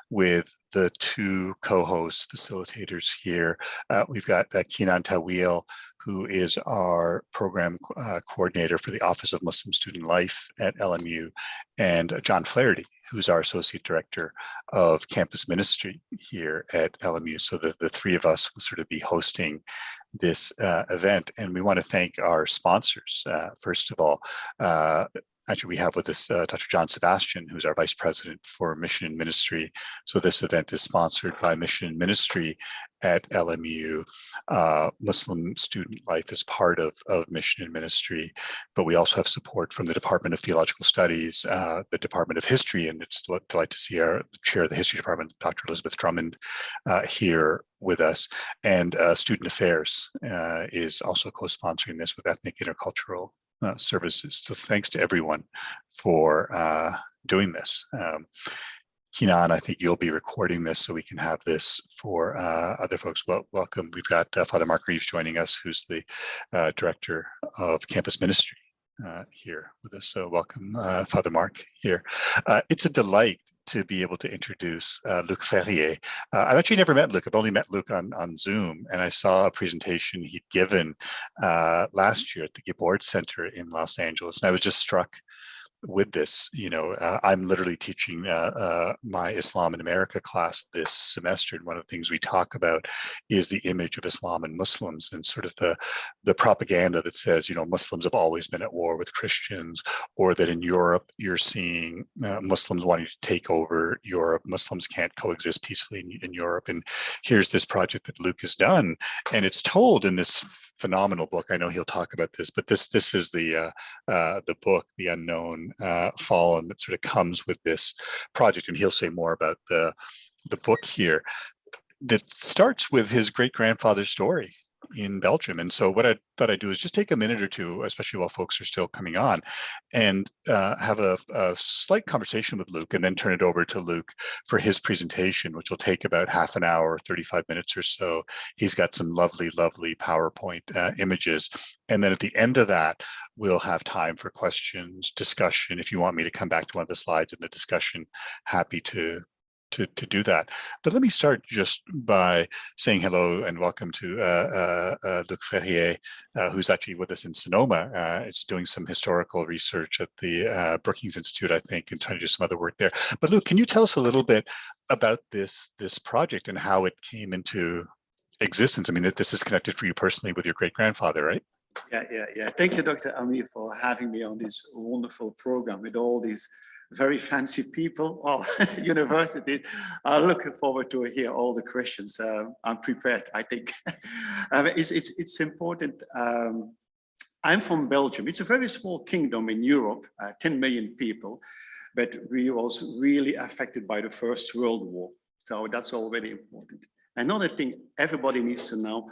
with the two co-host facilitators here. We've got Kenan Tawil, who is our program coordinator for the Office of Muslim Student Life at LMU, and John Flaherty, who's our associate director of campus ministry here at LMU. So the three of us will sort of be hosting this event. And we want to thank our sponsors. First of all, actually, we have with us Dr. John Sebastian, who's our Vice President for Mission and Ministry. So this event is sponsored by Mission and Ministry at LMU. Muslim Student Life is part of Mission and Ministry, but we also have support from the Department of Theological Studies, the Department of History, and it's a delight to see our chair of the History Department, Dr. Elizabeth Drummond, here with us. And Student Affairs is also co-sponsoring this with Ethnic Intercultural Services. So thanks to everyone for doing this. Kenan, I think you'll be recording this so we can have this for other folks. Welcome. We've got Father Mark Reeves joining us, who's the Director of Campus Ministry here with us. So welcome, Father Mark here. It's a delight to be able to introduce Luc Ferrier. I've actually never met Luc. I've only met Luc on Zoom, and I saw a presentation he'd given last year at the Gibord Center in Los Angeles, and I was just struck with this. You know, I'm literally teaching my Islam in America class this semester, and one of the things we talk about is the image of Islam and Muslims, and sort of the propaganda that says, you know, Muslims have always been at war with Christians, or that in Europe you're seeing Muslims wanting to take over Europe. Muslims can't coexist peacefully in Europe. And here's this project that Luc has done, and it's told in this phenomenal book. I know he'll talk about this, but this is the book, The Unknown Fallen, that sort of comes with this project, and he'll say more about the book here that starts with his great-grandfather's story in Belgium. And so what I thought I'd do is just take a minute or two, especially while folks are still coming on, and have a slight conversation with Luc, and then turn it over to Luc for his presentation, which will take about half an hour, 35 minutes or so. He's got some lovely, lovely PowerPoint images. And then at the end of that, we'll have time for questions, discussion. If you want me to come back to one of the slides in the discussion, happy to do that. But let me start just by saying hello and welcome to Luc Ferrier, who's actually with us in Sonoma. Is doing some historical research at the Brookings Institute, I think, and trying to do some other work there. But Luc, can you tell us a little bit about this project and how it came into existence? I mean, that this is connected for you personally with your great-grandfather, right? Yeah. Thank you, Dr. Amir, for having me on this wonderful program with all these very fancy people. Oh, university. I'm looking forward to hear all the questions. I'm prepared, I think. It's important. I'm from Belgium. It's a very small kingdom in Europe, 10 million people, but we was really affected by the First World War. So that's already important. Another thing everybody needs to know,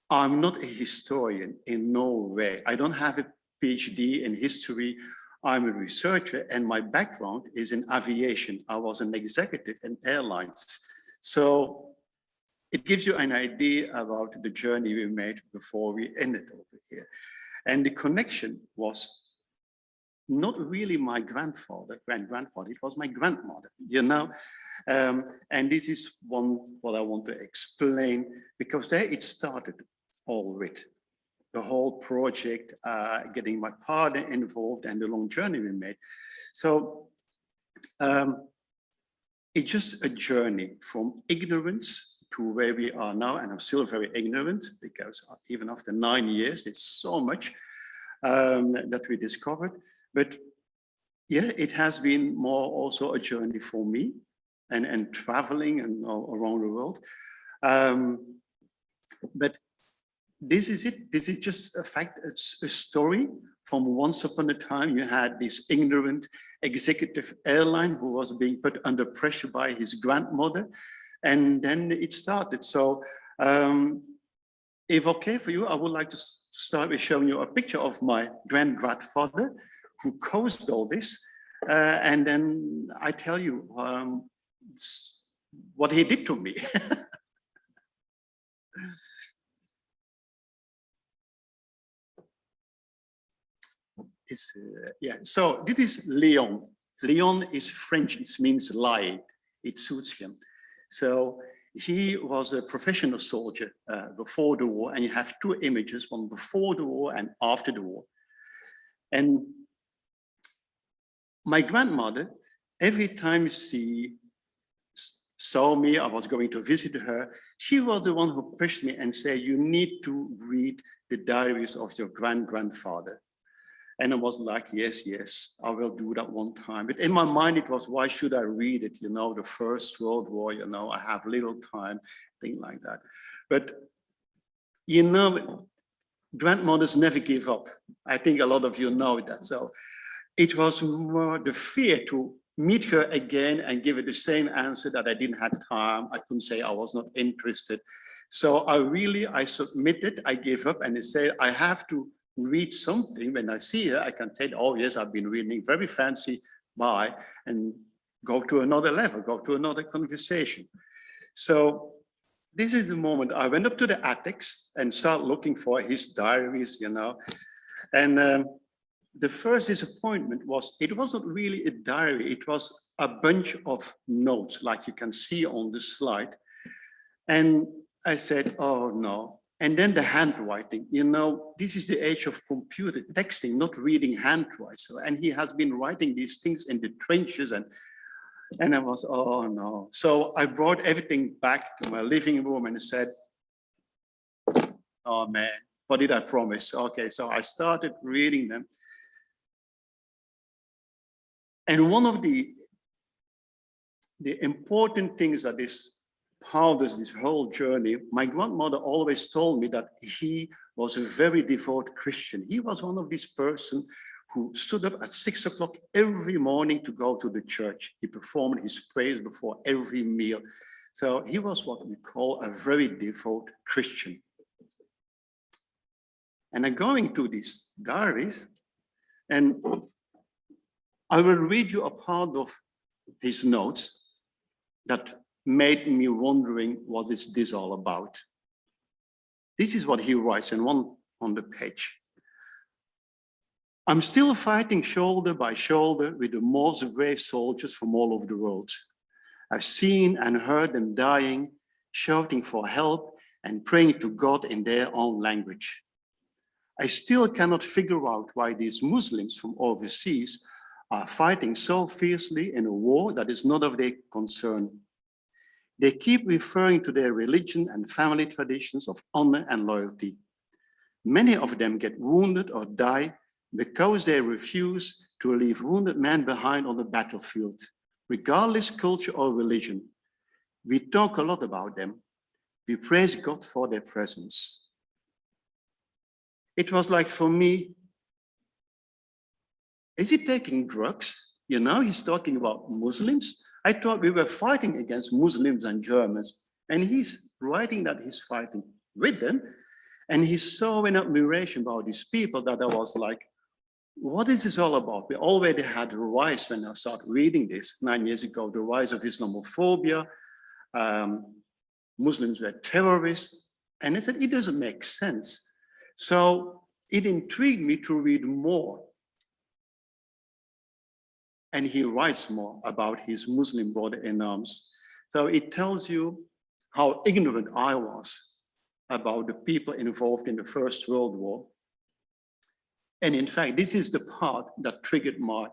I'm not a historian in no way. I don't have a PhD in history. I'm a researcher, and my background is in aviation. I was an executive in airlines. So it gives you an idea about the journey we made before we ended over here. And the connection was not really my great-grandfather, it was my grandmother, you know. And this is what I want to explain, because there it started all with the whole project, getting my partner involved, and the long journey we made. So it's just a journey from ignorance to where we are now, and I'm still very ignorant, because even after 9 years, it's so much that we discovered. But yeah, it has been more also a journey for me, and traveling and around the world. But this is it. This is just a fact. It's a story from once upon a time. You had this ignorant executive airline who was being put under pressure by his grandmother, and then it started. So if okay for you, I would like to start with showing you a picture of my grandfather who caused all this, and then I tell you what he did to me. So this is Leon. Leon is French, it means light. it suits him. So he was a professional soldier before the war, and you have two images, one before the war and after the war. And my grandmother, every time she saw me, I was going to visit her, she was the one who pushed me and said, you need to read the diaries of your grandfather. And I was like, yes, yes, I will do that one time. But in my mind, it was, why should I read it? You know, the First World War, you know, I have little time, things like that. But, you know, grandmothers never give up. I think a lot of you know that. So it was more the fear to meet her again and give her the same answer that I didn't have time. I couldn't say I was not interested. So I submitted, I gave up, and I said, I have to read something. When I see her, I can say, oh yes, I've been reading, very fancy, bye, and go to another level, go to another conversation. So this is the moment I went up to the attics and started looking for his diaries, you know. And the first disappointment was, it wasn't really a diary, it was a bunch of notes, like you can see on the slide. And I said, oh no. And then the handwriting, you know, this is the age of computer texting, not reading handwriting. So, and he has been writing these things in the trenches, and I was, oh no. So I brought everything back to my living room and said, oh man, what did I promise? Okay, so I started reading them. And one of the important things that is part of this whole journey, my grandmother always told me that he was a very devout Christian. He was one of these persons who stood up at 6 o'clock every morning to go to the church. He performed his prayers before every meal. So he was what we call a very devout Christian. And I'm going to these diaries, and I will read you a part of his notes that made me wondering, what is this all about? This is what he writes in one on the page. I'm still fighting shoulder by shoulder with the most brave soldiers from all over the world. I've seen and heard them dying, shouting for help and praying to God in their own language. I still cannot figure out why these Muslims from overseas are fighting so fiercely in a war that is not of their concern. They keep referring to their religion and family traditions of honor and loyalty. Many of them get wounded or die because they refuse to leave wounded men behind on the battlefield, regardless culture or religion. We talk a lot about them. We praise God for their presence. It was like, for me, is he taking drugs? You know, he's talking about Muslims. I thought we were fighting against Muslims and Germans, and he's writing that he's fighting with them. And he's so in admiration about these people that I was like, what is this all about? We already had the rise when I started reading this 9 years ago, the rise of Islamophobia. Muslims were terrorists. And I said, it doesn't make sense. So it intrigued me to read more. And he writes more about his Muslim brother in arms. So it tells you how ignorant I was about the people involved in the First World War. And in fact, this is the part that triggered my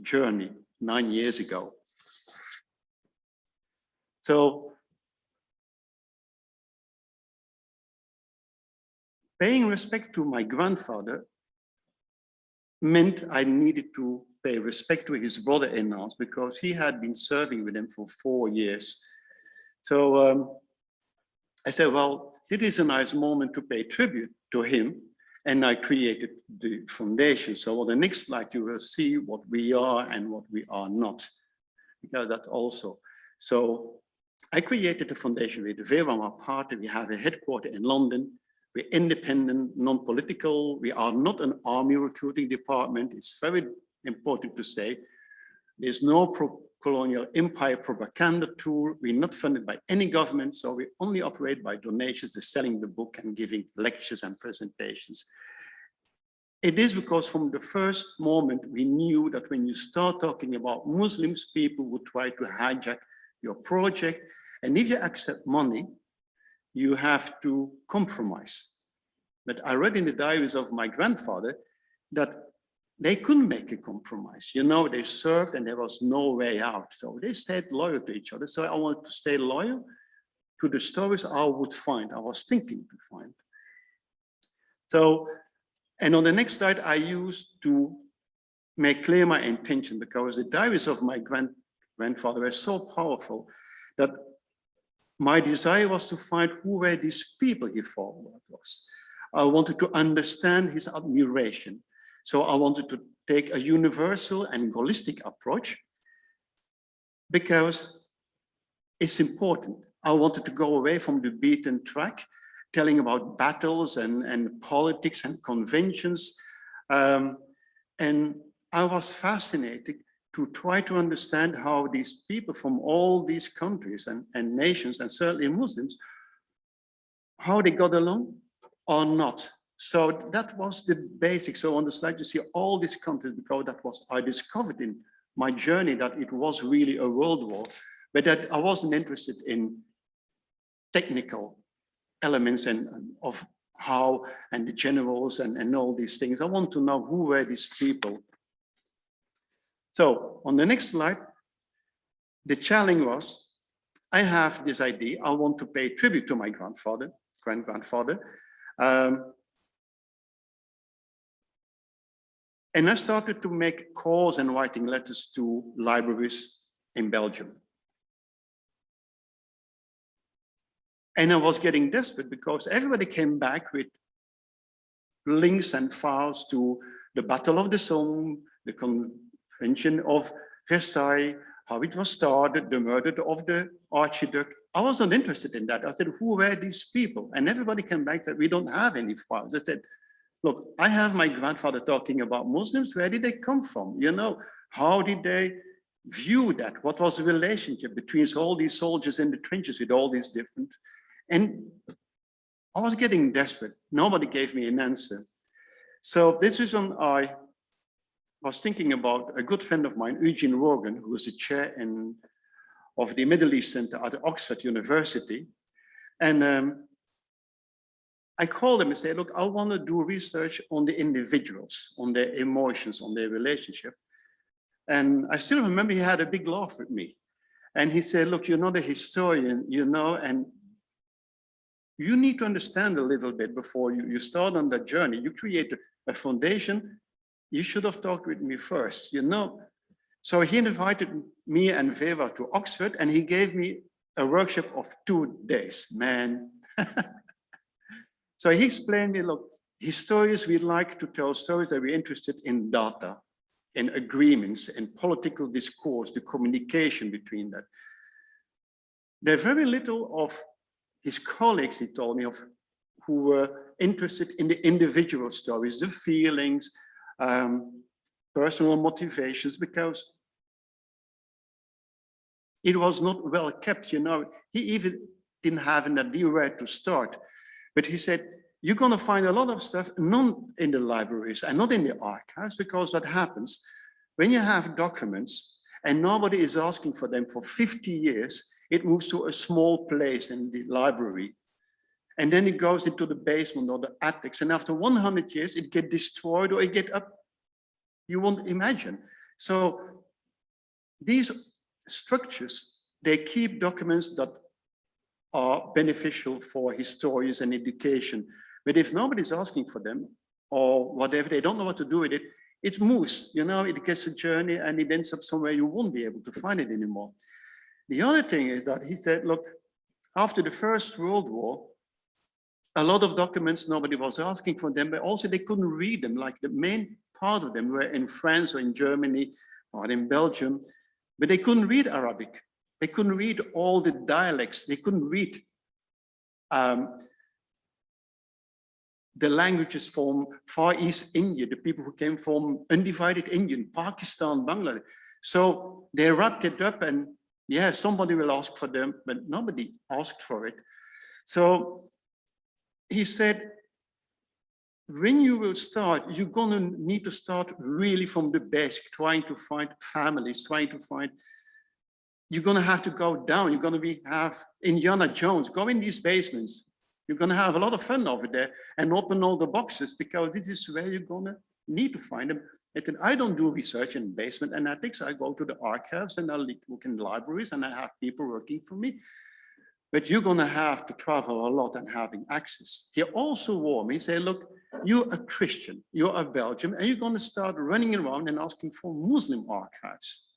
journey 9 years ago. So paying respect to my grandfather meant I needed to pay respect to his brother-in-laws because he had been serving with him for 4 years. So I said, well, it is a nice moment to pay tribute to him. And I created the foundation. So on the next slide, you will see what we are and what we are not. Because that also. So I created the foundation with Vera Party. We have a headquarters in London. We're independent, non-political. We are not an army recruiting department. It's very important to say. There's no colonial empire propaganda tool. We're not funded by any government, so we only operate by donations, the selling the book and giving lectures and presentations. It is because from the first moment, we knew that when you start talking about Muslims, people would try to hijack your project. And if you accept money, you have to compromise. But I read in the diaries of my grandfather that they couldn't make a compromise. You know, they served and there was no way out. So they stayed loyal to each other. So I wanted to stay loyal to the stories I would find, I was thinking to find. So, and on the next slide, I used to make clear my intention, because the diaries of my grandfather were so powerful that my desire was to find who were these people he thought was. I wanted to understand his admiration. So I wanted to take a universal and holistic approach, because it's important. I wanted to go away from the beaten track, telling about battles and politics and conventions. And I was fascinated to try to understand how these people from all these countries and nations, and certainly Muslims, how they got along or not. So that was the basic. So on the slide, you see all these countries, because that was, I discovered in my journey that it was really a world war, but that I wasn't interested in technical elements and of how, and the generals and all these things. I want to know who were these people. So on the next slide, the challenge was, I have this idea. I want to pay tribute to my great-grandfather. And I started to make calls and writing letters to libraries in Belgium. And I was getting desperate, because everybody came back with links and files to the Battle of the Somme, the Convention of Versailles, how it was started, the murder of the Archduke. I was not interested in that. I said, who were these people? And everybody came back that we don't have any files. I said, look, I have my grandfather talking about Muslims. Where did they come from? You know, how did they view that? What was the relationship between all these soldiers in the trenches with all these different? And I was getting desperate. Nobody gave me an answer. So this is when I was thinking about a good friend of mine, Eugene Rogan, who was the chair of the Middle East Center at Oxford University. And I called him and said, look, I want to do research on the individuals, on their emotions, on their relationship. And I still remember he had a big laugh with me. And he said, look, you're not a historian, you know, and you need to understand a little bit before you start on that journey. You create a foundation. You should have talked with me first, you know. So he invited me and Vera to Oxford, and he gave me a workshop of 2 days, man. So he explained me, look, historians, we like to tell stories that we're interested in data, in agreements, in political discourse, the communication between that. There's very little of his colleagues, he told me, of who were interested in the individual stories, the feelings, personal motivations, because it was not well kept, you know. He even didn't have an idea where to start. But he said, you're going to find a lot of stuff not in the libraries and not in the archives, because what happens when you have documents and nobody is asking for them for 50 years, it moves to a small place in the library. And then it goes into the basement or the attics. And after 100 years, it gets destroyed or it gets up. You won't imagine. So these structures, they keep documents that are beneficial for historians and education. But if nobody's asking for them or whatever, they don't know what to do with it, it moves, you know, it gets a journey and it ends up somewhere you won't be able to find it anymore. The other thing is that he said, look, after the First World War, a lot of documents, nobody was asking for them, but also they couldn't read them. Like the main part of them were in France or in Germany or in Belgium, but they couldn't read Arabic. They couldn't read all the dialects. They couldn't read the languages from Far East India, the people who came from undivided India, Pakistan, Bangladesh. So they wrapped it up and yeah, somebody will ask for them, but nobody asked for it. So he said, when you will start, you're going to need to start really from the basic, trying to find families, trying to find you're going to have to go down. You're going to have Indiana Jones, go in these basements. You're going to have a lot of fun over there and open all the boxes, because this is where you're going to need to find them. And I don't do research in basement analytics. I go to the archives and I look in libraries and I have people working for me. But you're going to have to travel a lot and having access. He also warned me, he said, look, you're a Christian, you're a Belgian, and you're going to start running around and asking for Muslim archives.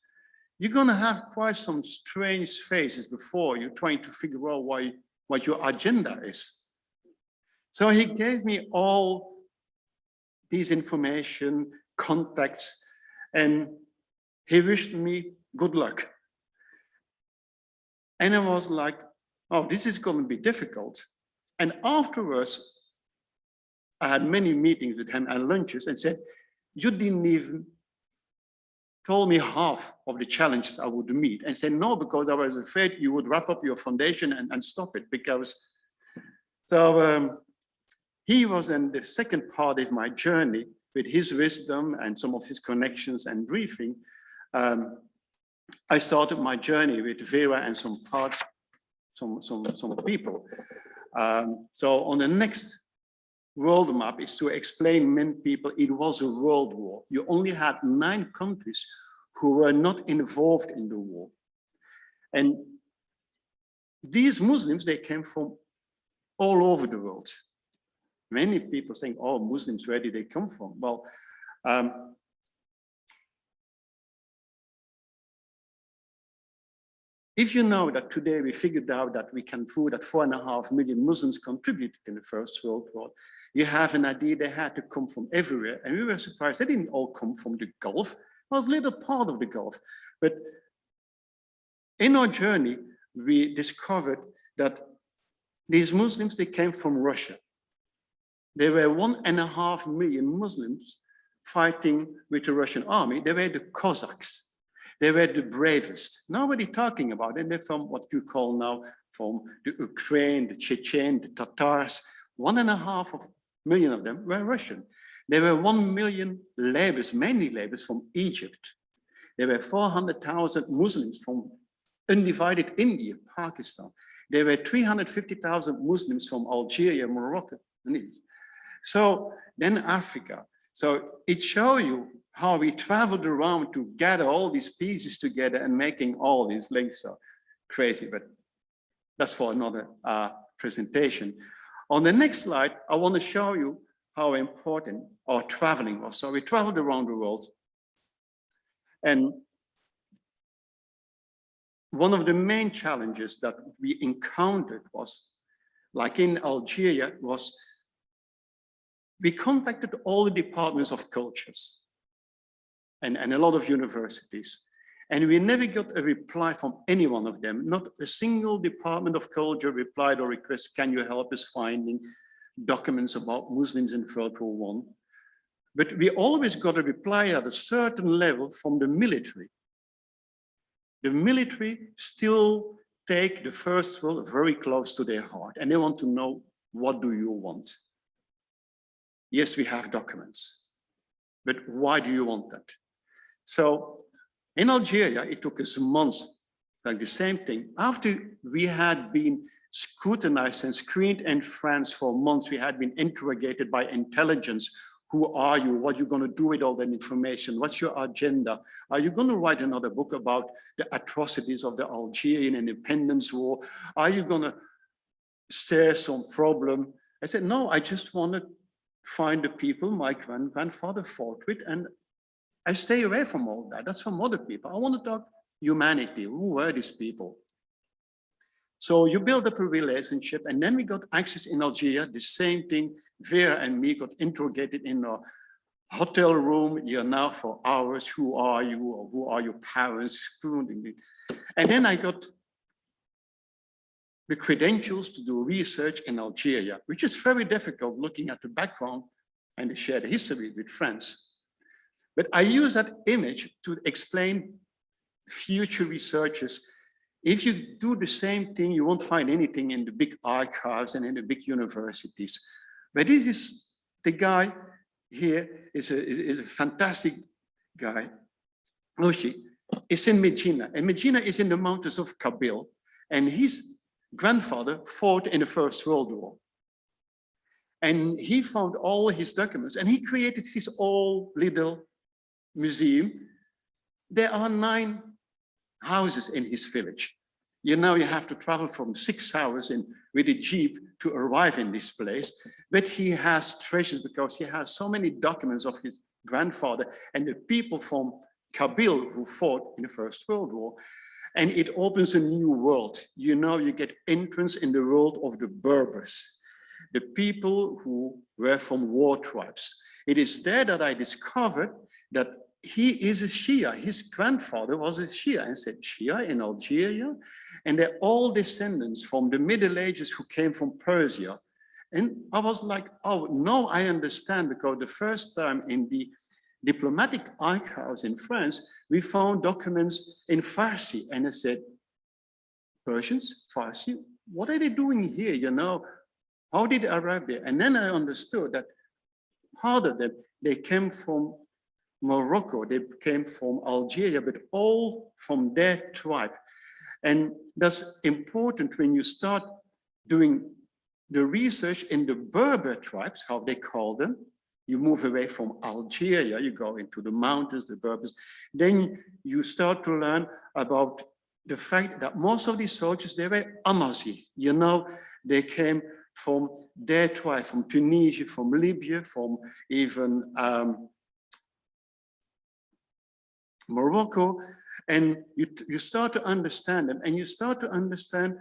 You're going to have quite some strange phases before you're trying to figure out what your agenda is. So he gave me all these information, contacts, and he wished me good luck. And I was like, oh, this is going to be difficult. And afterwards, I had many meetings with him and lunches, and said, you didn't even told me half of the challenges I would meet. And said, no, because I was afraid you would wrap up your foundation and stop it. Because, so he was in the second part of my journey with his wisdom and some of his connections and briefing. I started my journey with Vera and some people. So on the next world map is to explain many people it was a world war. You only had 9 countries who were not involved in the war. And these Muslims, they came from all over the world. Many people think, oh, Muslims, where did they come from? Well, if you know that today we figured out that we can prove that 4.5 million Muslims contributed in the First World War, you have an idea they had to come from everywhere. And we were surprised they didn't all come from the Gulf. It was a little part of the Gulf. But in our journey, we discovered that these Muslims, they came from Russia. There were 1.5 million Muslims fighting with the Russian army. They were the Cossacks. They were the bravest. Nobody talking about it. They're from what you call now from the Ukraine, the Chechen, the Tatars. 1.5 million of them were Russian. There were 1 million laborers, mainly laborers from Egypt. There were 400,000 Muslims from undivided India, Pakistan. There were 350,000 Muslims from Algeria, Morocco, and East. So then Africa. So it shows you how we traveled around to gather all these pieces together and making all these links. So crazy, but that's for another presentation. On the next slide, I want to show you how important our traveling was. So we traveled around the world. And one of the main challenges that we encountered was, like in Algeria, was we contacted all the departments of cultures and a lot of universities. And we never got a reply from any one of them. Not a single department of culture replied or requested, can you help us finding documents about Muslims in World War I? But we always got a reply at a certain level from the military. The military still take the First World very close to their heart, and they want to know, what do you want? Yes, we have documents, but why do you want that? So in Algeria, it took us months, like the same thing. After we had been scrutinized and screened in France for months, we had been interrogated by intelligence. Who are you? What are you going to do with all that information? What's your agenda? Are you going to write another book about the atrocities of the Algerian independence war? Are you going to stir some problem? I said, no, I just want to find the people my grandfather fought with, and I stay away from all that. That's from other people. I want to talk humanity. Who were these people? So you build up a relationship, and then we got access in Algeria, the same thing. Vera and me got interrogated in a hotel room. You're now for hours. Who are you? Or who are your parents? And then I got the credentials to do research in Algeria, which is very difficult looking at the background and the shared history with France. But I use that image to explain future researchers. If you do the same thing, you won't find anything in the big archives and in the big universities. But this is the guy here is a fantastic guy, Oshi. is in Medina, and Medina is in the mountains of Kabul, and his grandfather fought in the First World War. And he found all his documents, and he created his own little museum. There are 9 houses in his village. You know, you have to travel from 6 hours with a jeep to arrive in this place, but he has treasures because he has so many documents of his grandfather and the people from Kabul who fought in the First World War. And it opens a new world. You know, you get entrance in the world of the Berbers, the people who were from war tribes. It is there that I discovered that he is a Shia. His grandfather was a Shia, and said Shia in Algeria. And they're all descendants from the Middle Ages who came from Persia. And I was like, oh, no, I understand, because the first time in the diplomatic archives in France, we found documents in Farsi. And I said, Persians, Farsi, what are they doing here? You know, how did they arrive there? And then I understood that part of them, they came from Morocco, they came from Algeria, but all from their tribe. And that's important when you start doing the research in the Berber tribes, how they call them. You move away from Algeria, you go into the mountains, the Berbers. Then you start to learn about the fact that most of these soldiers, they were Amazi. You know, they came from their tribe, from Tunisia, from Libya, from even Morocco. And you start to understand them, and you start to understand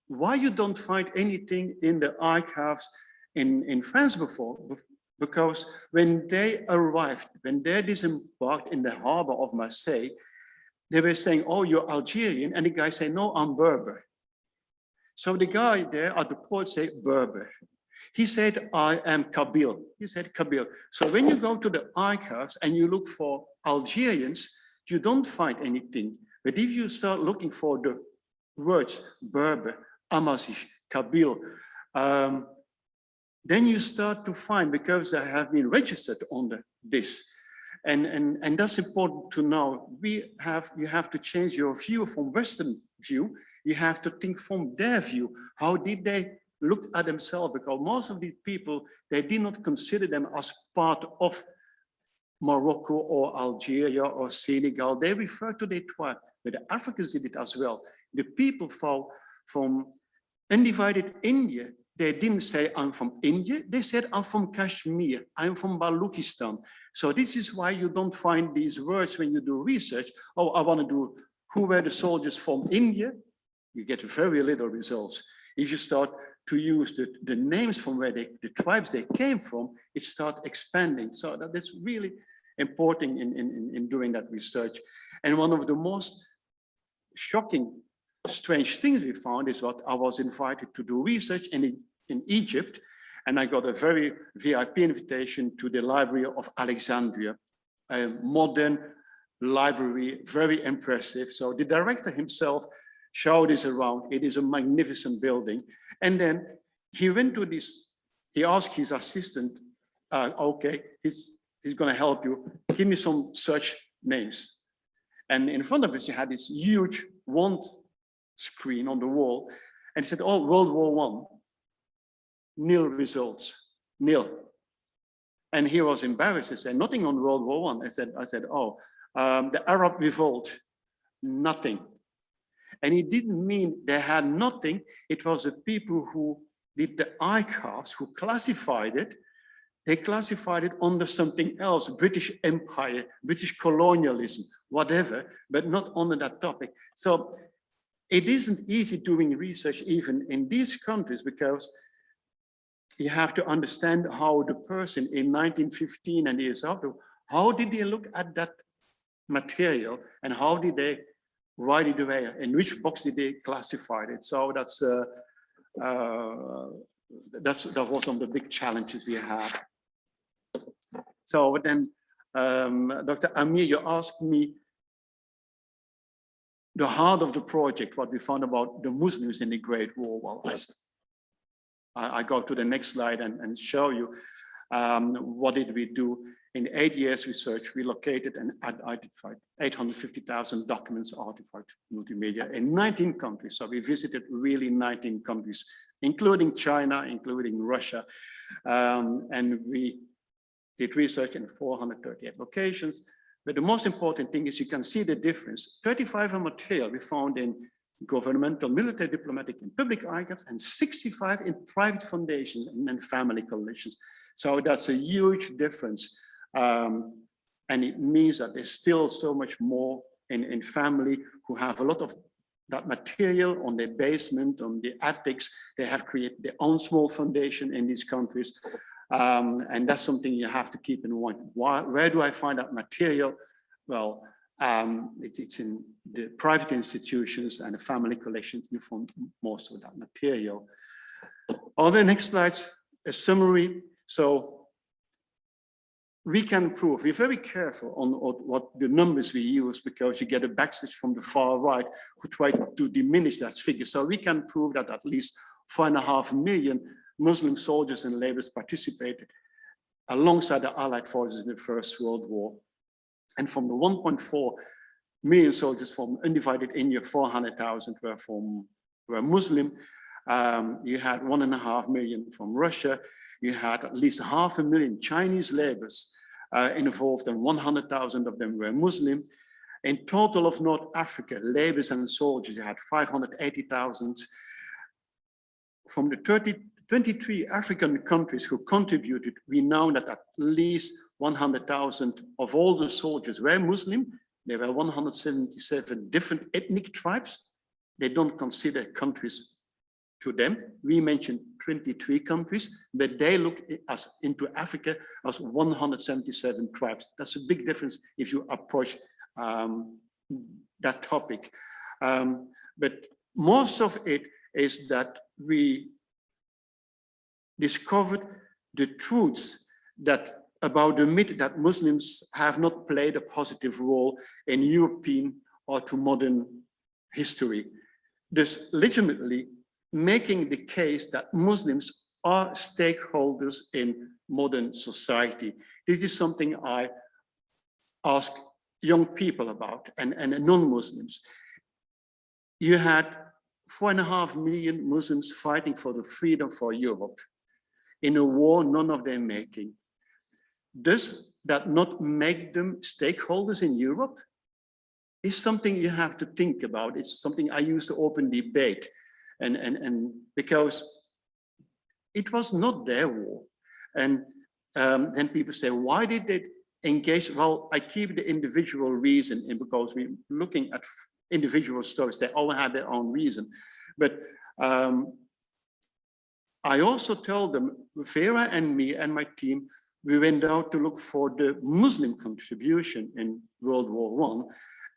why you don't find anything in the archives in France before, because when they arrived, when they disembarked in the harbor of Marseille, they were saying, oh, you're Algerian, and the guy said, no, I'm Berber. So the guy there at the port said, Berber. He said, I am Kabyle. He said, Kabyle. So when you go to the archives and you look for Algerians, you don't find anything. But if you start looking for the words Berber, Amazigh, Kabyle, then you start to find, because they have been registered under this. And that's important to know. You have to change your view from Western view. You have to think from their view. How did they look at themselves? Because most of these people, they did not consider them as part of Morocco or Algeria or Senegal. They refer to their tribe, but the Africans did it as well. The people from undivided India, they didn't say, I'm from India. They said, I'm from Kashmir. I'm from Balochistan. So this is why you don't find these words when you do research. Oh, I want to do, who were the soldiers from India? You get very little results. If you start to use the names from where the tribes they came from, it starts expanding. So that's really important in doing that research. And one of the most shocking, strange things we found is what I was invited to do research in Egypt, and I got a very VIP invitation to the Library of Alexandria, a modern library, very impressive. So the director himself showed us around. It is a magnificent building. And then he went to this, he asked his assistant, okay, he's gonna help you, give me some search names. And in front of us, you had this huge wand screen on the wall, and he said, oh, World War I, nil results, nil. And he was embarrassed. He said, nothing on World War I. I said, oh, the Arab Revolt, nothing. And he didn't mean they had nothing. It was the people who did the archives, who classified it. They classified it under something else, British Empire, British colonialism, whatever, but not under that topic. So it isn't easy doing research even in these countries, because you have to understand how the person in 1915 and years after, how did they look at that material, and how did they write it away, in which box did they classify it? So that was one of the big challenges we have. So then, Dr. Amir, you asked me the heart of the project, what we found about the Muslims in the Great War. Well, I go to the next slide and show you. What did we do? In 8 years research, we located and identified 850,000 documents, artifacts, multimedia in 19 countries. So we visited really 19 countries, including China, including Russia. And we did research in 438 locations. But the most important thing is you can see the difference. 35 of material we found in governmental, military, diplomatic, and public archives, and 65 in private foundations and family collections. So that's a huge difference. And it means that there's still so much more in family who have a lot of that material on their basement, on the attics. They have created their own small foundation in these countries. And that's something you have to keep in mind. Where do I find that material? Well, it's in the private institutions and the family collections. You find most of that material. On the next slides, a summary. So we can prove, we're very careful on what the numbers we use, because you get a backslash from the far right who try to diminish that figure. So we can prove that at least 4.5 million Muslim soldiers and laborers participated alongside the Allied forces in the First World War. And from the 1.4 million soldiers from undivided India, 400,000 were Muslim. You had 1.5 million from Russia. You had at least 500,000 Chinese laborers involved, and 100,000 of them were Muslim. In total of North Africa, laborers and soldiers, you had 580,000. From the 23 African countries who contributed, we know that at least 100,000 of all the soldiers were Muslim. There were 177 different ethnic tribes. They don't consider countries to them. We mentioned 23 countries, but they look into Africa as 177 tribes. That's a big difference if you approach that topic. But most of it is that we discovered the truths that about the myth that Muslims have not played a positive role in European or to modern history. Thus, legitimately making the case that Muslims are stakeholders in modern society. This is something I ask young people about and non-Muslims. You had 4.5 million Muslims fighting for the freedom for Europe in a war none of them making. Does that not make them stakeholders in Europe? It's something you have to think about. It's something I use to open debate. And because it was not their war. And then people say, why did they engage? Well, I keep the individual reason in, because we're looking at individual stories. They all had their own reason. But I also told them, Ferrier and me and my team, we went out to look for the Muslim contribution in World War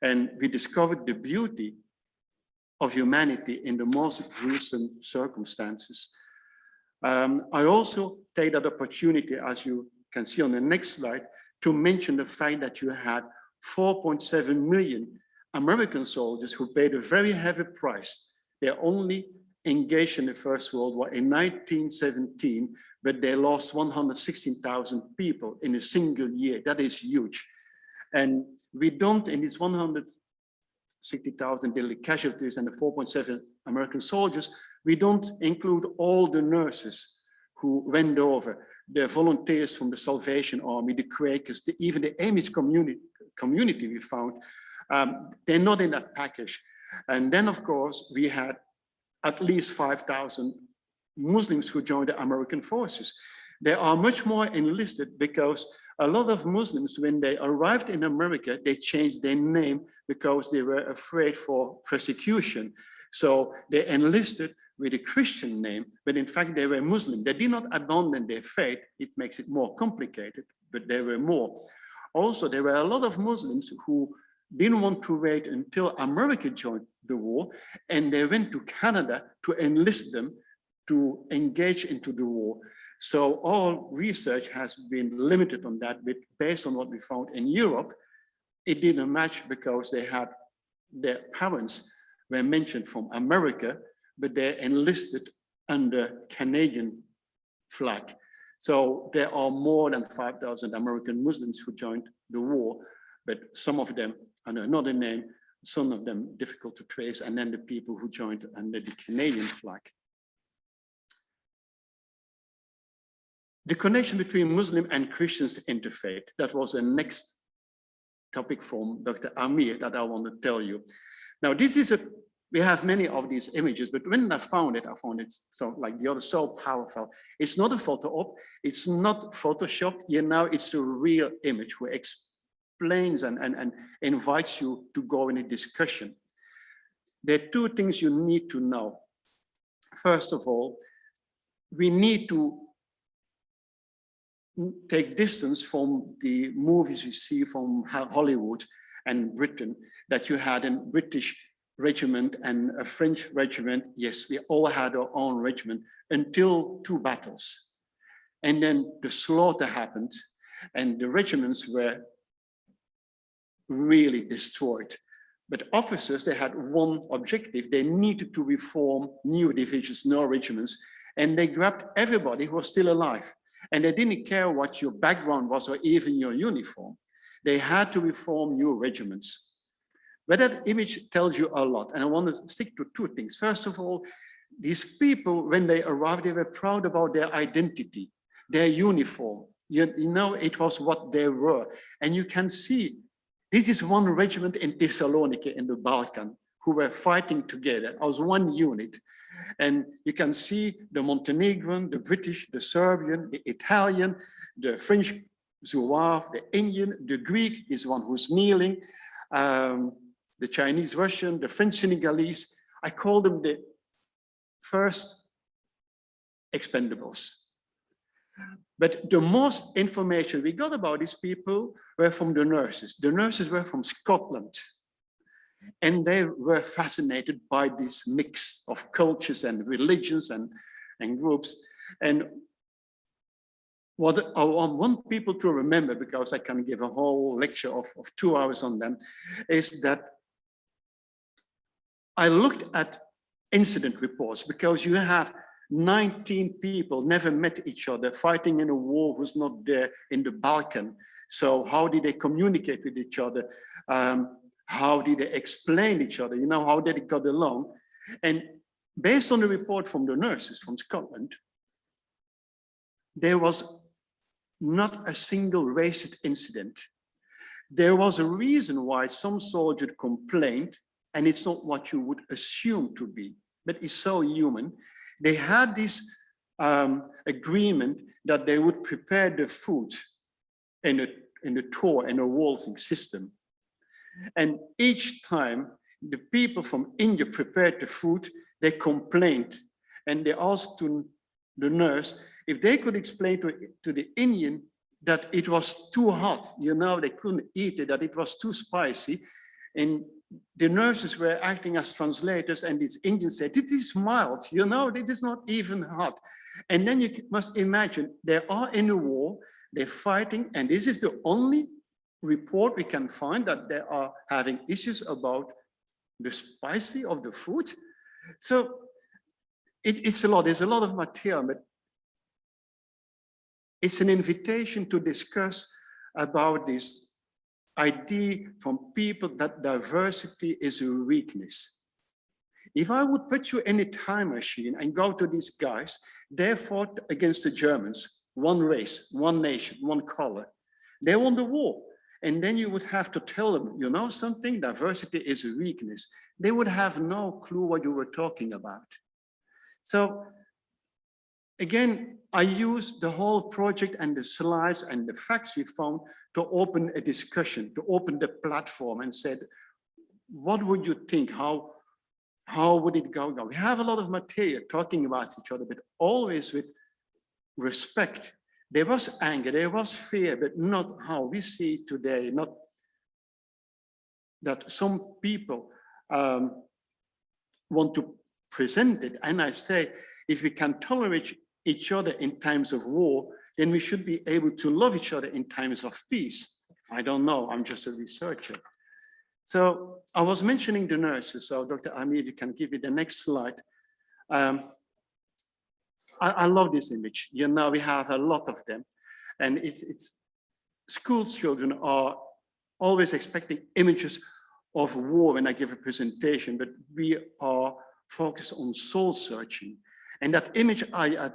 I, and we discovered the beauty of humanity in the most gruesome circumstances. I also take that opportunity, as you can see on the next slide, to mention the fact that you had 4.7 million American soldiers who paid a very heavy price. They only engaged in the First World War in 1917, but they lost 116,000 people in a single year. That is huge. And we don't, in these 160,000 daily casualties and the 4.7 American soldiers, we don't include all the nurses who went over, the volunteers from the Salvation Army, the Quakers, even the Amish community we found. They're not in that package. And then, of course, we had at least 5,000 Muslims who joined the American forces. They are much more enlisted because a lot of Muslims, when they arrived in America, they changed their name because they were afraid for persecution. So they enlisted with a Christian name, but in fact they were Muslim. They did not abandon their faith. It makes it more complicated, but there were more. Also, there were a lot of Muslims who didn't want to wait until America joined the war, and they went to Canada to enlist them to engage into the war. So all research has been limited on that, but based on what we found in Europe, it didn't match because they had their parents were mentioned from America, but they enlisted under Canadian flag. So there are more than 5,000 American Muslims who joined the war, but some of them under another name, some of them difficult to trace, and then the people who joined under the Canadian flag. The connection between Muslim and Christians interfaith, that was the next topic from Dr. Amir that I want to tell you. Now, this is we have many of these images, but when I found it so like the other, so powerful. It's not a photo op, it's not Photoshopped, it's a real image who explains and invites you to go in a discussion. There are two things you need to know. First of all, we need to take distance from the movies we see from Hollywood and Britain, that you had a British regiment and a French regiment. Yes, we all had our own regiment until 2 battles. And then the slaughter happened and the regiments were really destroyed. But officers, they had one objective. They needed to reform new divisions, new regiments, and they grabbed everybody who was still alive. And they didn't care what your background was or even your uniform. They had to reform new regiments. But that image tells you a lot. And I want to stick to 2 things. First of all, these people, when they arrived, they were proud about their identity, their uniform. You know, it was what they were. And you can see, this is one regiment in Thessaloniki in the Balkan who were fighting together as one unit. And you can see the Montenegrin, the British, the Serbian, the Italian, the French Zouave, the Indian, the Greek is one who's kneeling, the Chinese Russian, the French Senegalese. I call them the first expendables. But the most information we got about these people were from the nurses. The nurses were from Scotland. And they were fascinated by this mix of cultures and religions and groups. And what I want people to remember, because I can give a whole lecture of 2 hours on them, is that I looked at incident reports, because you have 19 people never met each other fighting in a war who's not there in the Balkan. So how did they communicate with each other? How did they explain each other? You know, how did they get along? And based on the report from the nurses from Scotland, there was not a single racist incident. There was a reason why some soldiers complained, and it's not what you would assume to be, but it's so human. They had this agreement that they would prepare the food in a tour, in a waltzing system. And each time the people from India prepared the food, they complained. And they asked to the nurse if they could explain to the Indian that it was too hot. You know, they couldn't eat it, that it was too spicy. And the nurses were acting as translators, and these Indians said, "It is mild, you know, it is not even hot." And then you must imagine, they are in a war, they're fighting, and this is the only report we can find that they are having issues about the spicy of the food. So it's a lot, there's a lot of material, but it's an invitation to discuss about this idea from people that diversity is a weakness. If I would put you in a time machine and go to these guys, they fought against the Germans, one race, one nation, one color. They won the war. And then you would have to tell them, you know something, diversity is a weakness. They would have no clue what you were talking about. So again, I used the whole project and the slides and the facts we found to open a discussion, to open the platform and said, what would you think? How would it go? We have a lot of material talking about each other, but always with respect. There was anger, there was fear, but not how we see it today, not that some people want to present it. And I say, if we can tolerate each other in times of war, then we should be able to love each other in times of peace. I don't know, I'm just a researcher. So I was mentioning the nurses. So Dr. Amir, you can give me the next slide. I love this image. You know, we have a lot of them. And it's school children are always expecting images of war when I give a presentation, but we are focused on soul searching. And that image I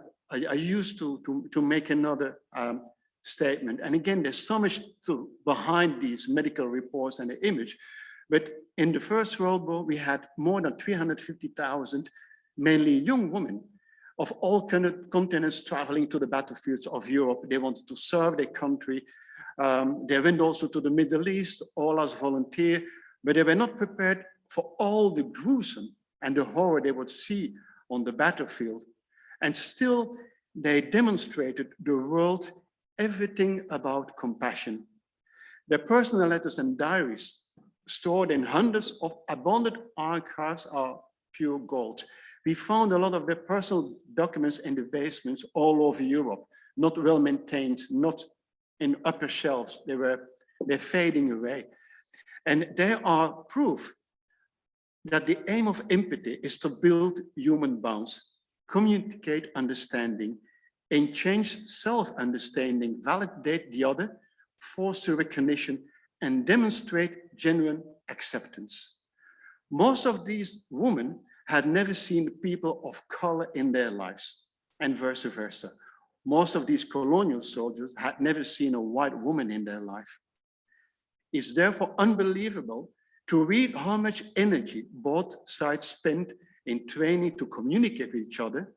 used to make another statement. And again, there's so much behind these medical reports and the image. But in the First World War, we had more than 350,000, mainly young women of all continents traveling to the battlefields of Europe. They wanted to serve their country. They went also to the Middle East, all as volunteer, but they were not prepared for all the gruesome and the horror they would see on the battlefield. And still, they demonstrated the world everything about compassion. Their personal letters and diaries, stored in hundreds of abundant archives, are pure gold. We found a lot of their personal documents in the basements all over Europe, not well maintained, not in upper shelves. They're fading away. And they are proof that the aim of empathy is to build human bonds, communicate understanding, change self-understanding, validate the other, foster recognition, and demonstrate genuine acceptance. Most of these women had never seen people of color in their lives, and vice versa. Most of these colonial soldiers had never seen a white woman in their life. It's therefore unbelievable to read how much energy both sides spent in training to communicate with each other,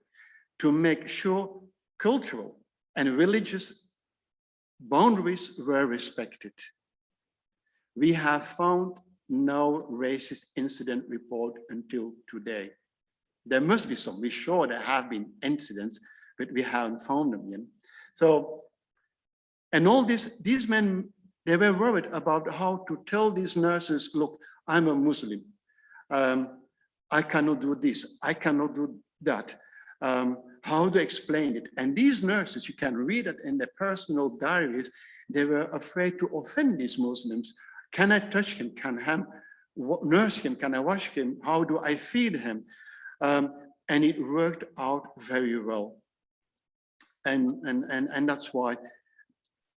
to make sure cultural and religious boundaries were respected. We have found no racist incident report until today. There must be some. We're sure there have been incidents, but we haven't found them yet. So, and all this, these men, they were worried about how to tell these nurses, look, I'm a Muslim. I cannot do this. I cannot do that. How to explain it. And these nurses, you can read it in their personal diaries, they were afraid to offend these Muslims. Can I touch him? Can I nurse him? Can I wash him? How do I feed him? And it worked out very well. And that's why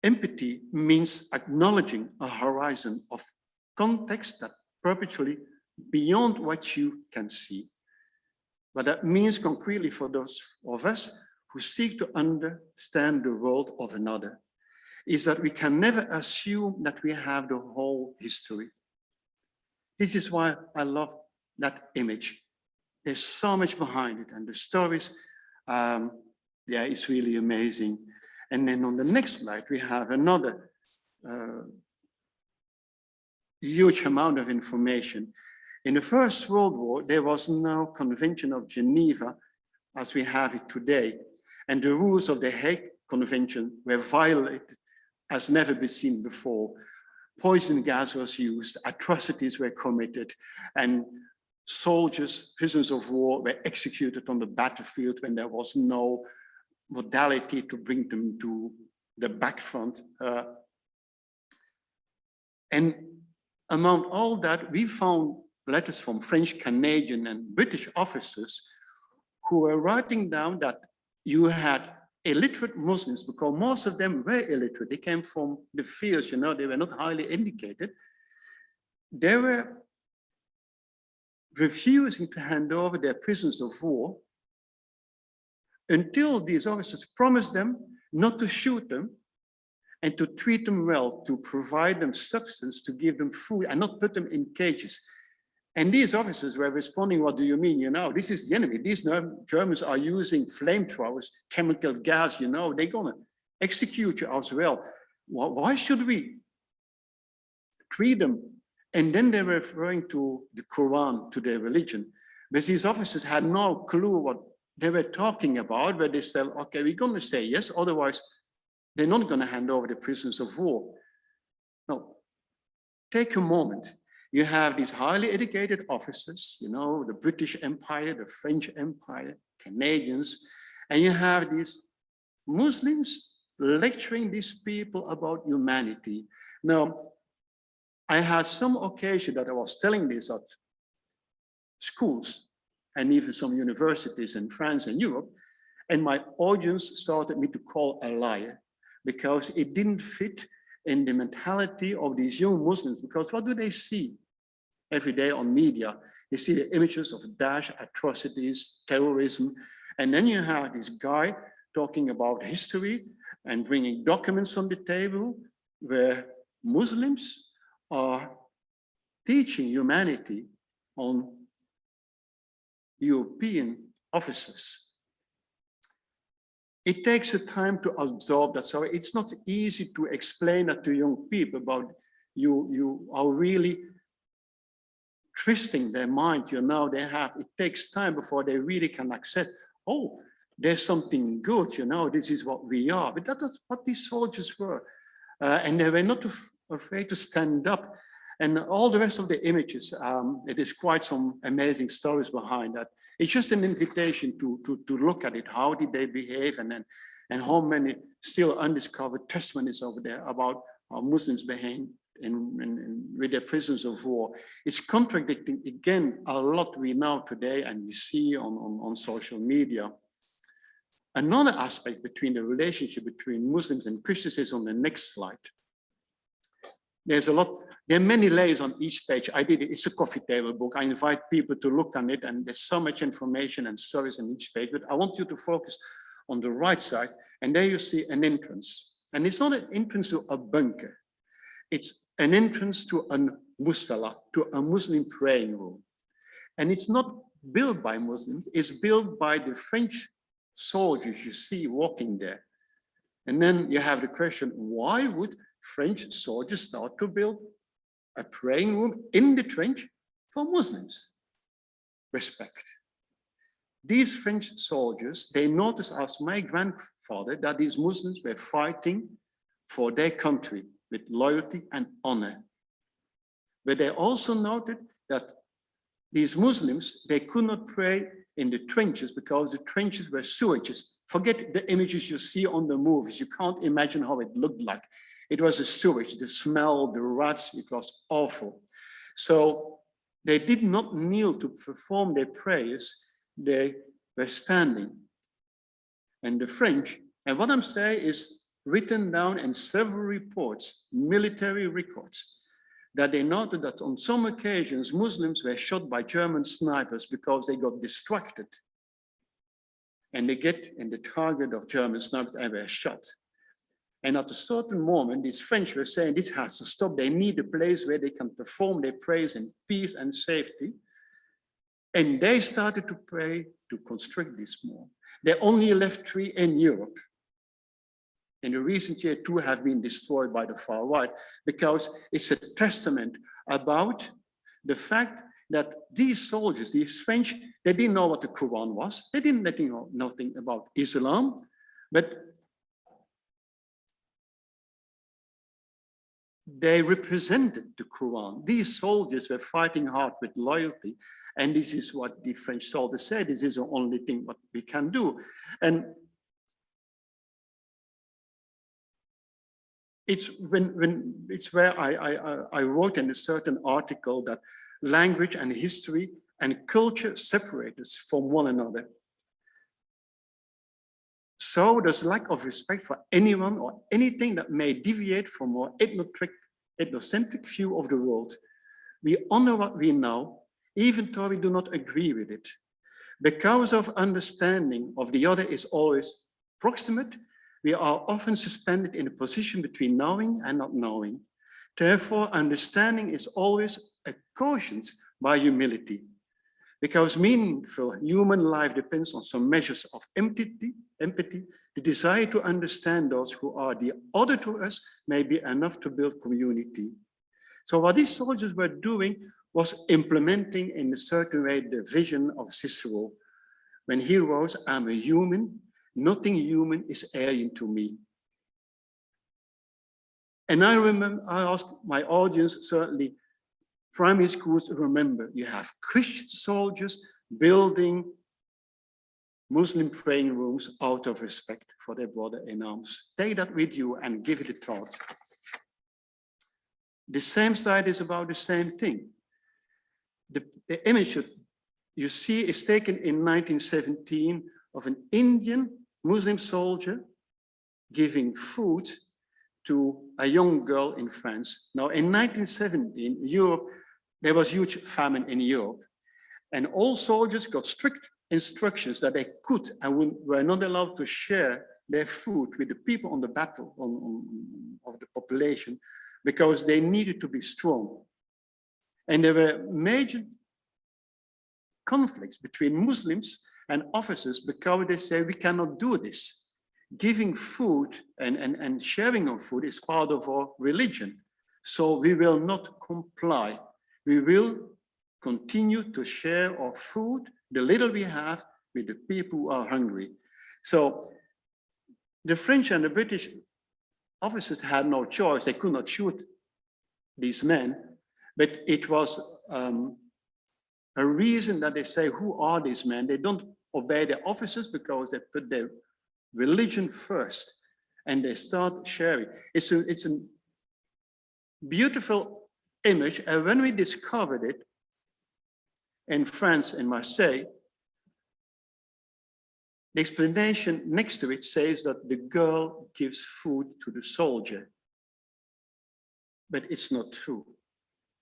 empathy means acknowledging a horizon of context that perpetually beyond what you can see. But that means concretely for those of us who seek to understand the world of another, is that we can never assume that we have the whole history. This is why I love that image. There's so much behind it, and the stories, yeah, it's really amazing. And then on the next slide, we have another huge amount of information. In the First World War, there was no Convention of Geneva as we have it today. And the rules of the Hague Convention were violated as never been seen before. Poison gas was used, atrocities were committed, and soldiers, prisoners of war, were executed on the battlefield when there was no modality to bring them to the back front. And among all that, we found letters from French, Canadian, and British officers who were writing down that you had illiterate Muslims, because most of them were illiterate. They came from the fields, you know, they were not highly educated. They were refusing to hand over their prisoners of war until these officers promised them not to shoot them and to treat them well, to provide them substance, to give them food and not put them in cages. And these officers were responding, what do you mean? You know, this is the enemy. These Germans are using flamethrowers, chemical gas, you know, they're gonna execute you as well. Why should we treat them? And then they were referring to the Quran, to their religion. But these officers had no clue what they were talking about, but they said, okay, we're gonna say yes, otherwise they're not gonna hand over the prisoners of war. Now, take a moment. You have these highly educated officers, you know, the British Empire, the French Empire, Canadians, and you have these Muslims lecturing these people about humanity. Now, I had some occasion that I was telling this at schools and even some universities in France and Europe, And my audience started me to call a liar because it didn't fit in the mentality of these young Muslims. Because what do they see every day on media? They see the images of Daesh atrocities, terrorism, and then you have this guy talking about history and bringing documents on the table where Muslims are teaching humanity on European officers. It takes a time to absorb that. So it's not easy to explain that to young people about you are really twisting their mind, it takes time before they really can accept, oh, there's something good, this is what we are. But that's what these soldiers were. And they were not afraid to stand up. And all the rest of the images, it is quite some amazing stories behind that. It's just an invitation to look at it. How did they behave? And how many still undiscovered testimonies over there about how Muslims behave with their prisoners of war. It's contradicting, again, a lot we know today and we see on social media. Another aspect between the relationship between Muslims and Christians is on the next slide. There are many layers on each page. It's a coffee table book. I invite people to look on it, and there's so much information and stories on each page, but I want you to focus on the right side, and there you see an entrance. And it's not an entrance to a bunker. It's an entrance to a musalla, to a Muslim praying room. And it's not built by Muslims, it's built by the French soldiers you see walking there. And then you have the question, why would French soldiers start to build a praying room in the trench for Muslims? Respect. These French soldiers, they noticed, as my grandfather, that these Muslims were fighting for their country with loyalty and honor. But they also noted that these Muslims, they could not pray in the trenches because the trenches were sewages. Forget the images you see on the movies. You can't imagine how it looked like. It was a sewage, the smell, the rats, it was awful. So they did not kneel to perform their prayers. They were standing. And the French, and what I'm saying is written down in several reports, military records, that they noted that on some occasions, Muslims were shot by German snipers because they got distracted. And they get in the target of German snipers and were shot. And at a certain moment, these French were saying this has to stop. They need a place where they can perform their prayers in peace and safety. And they started to pray to constrict this more. They only left 3 in Europe. In the recent year, 2 have been destroyed by the far right because it's a testament about the fact that these soldiers, these French, they didn't know what the Quran was. They didn't know nothing about Islam, but they represented the Quran. These soldiers were fighting hard with loyalty. And this is what the French soldiers said, this is the only thing what we can do. And it's where I wrote in a certain article that language and history and culture separate us from one another. So there's lack of respect for anyone or anything that may deviate from our ethnocentric view of the world. We honor what we know, even though we do not agree with it. Because of understanding of the other is always proximate, we are often suspended in a position between knowing and not knowing. Therefore, understanding is always accompanied by humility. Because meaningful human life depends on some measures of empathy, the desire to understand those who are the other to us may be enough to build community. So what these soldiers were doing was implementing in a certain way the vision of Cicero. When he wrote, I'm a human, nothing human is alien to me. And I asked my audience, certainly primary schools, remember, you have Christian soldiers building Muslim praying rooms out of respect for their brother in arms. Take that with you and give it a thought. The same slide is about the same thing. The image you see is taken in 1917 of an Indian Muslim soldier giving food to a young girl in France. Now, in 1917, Europe, there was huge famine in Europe, and all soldiers got strict instructions that they could and were not allowed to share their food with the people on the battle of the population, because they needed to be strong. And there were major conflicts between Muslims and officers because they say we cannot do this. Giving food and sharing of food is part of our religion. So we will not comply. We will continue to share our food, the little we have, with the people who are hungry. So the French and the British officers had no choice. They could not shoot these men, but it was a reason that they say, who are these men? They don't obey their officers because they put their religion first, and they start sharing. It's a beautiful image, and when we discovered it in France, in Marseille, the explanation next to it says that the girl gives food to the soldier, but it's not true.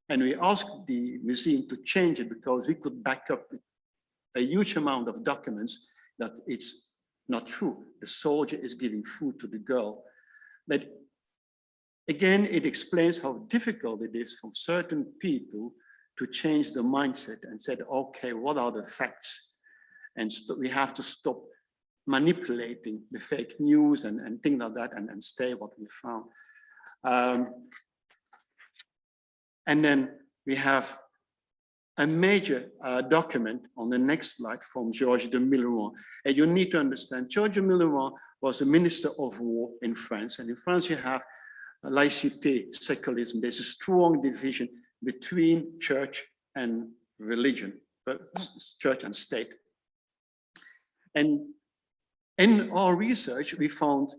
And we asked the museum to change it because we could back up a huge amount of documents that it's not true. The soldier is giving food to the girl. But again, it explains how difficult it is for certain people to change the mindset and said, okay, what are the facts? And we have to stop manipulating the fake news and things like that and stay what we found. And then we have a major document on the next slide from Georges de Milleron. And you need to understand, Georges de Milleron was a minister of war in France. And in France, you have laïcité, secularism. There's a strong division between church and religion, church and state. And in our research, we found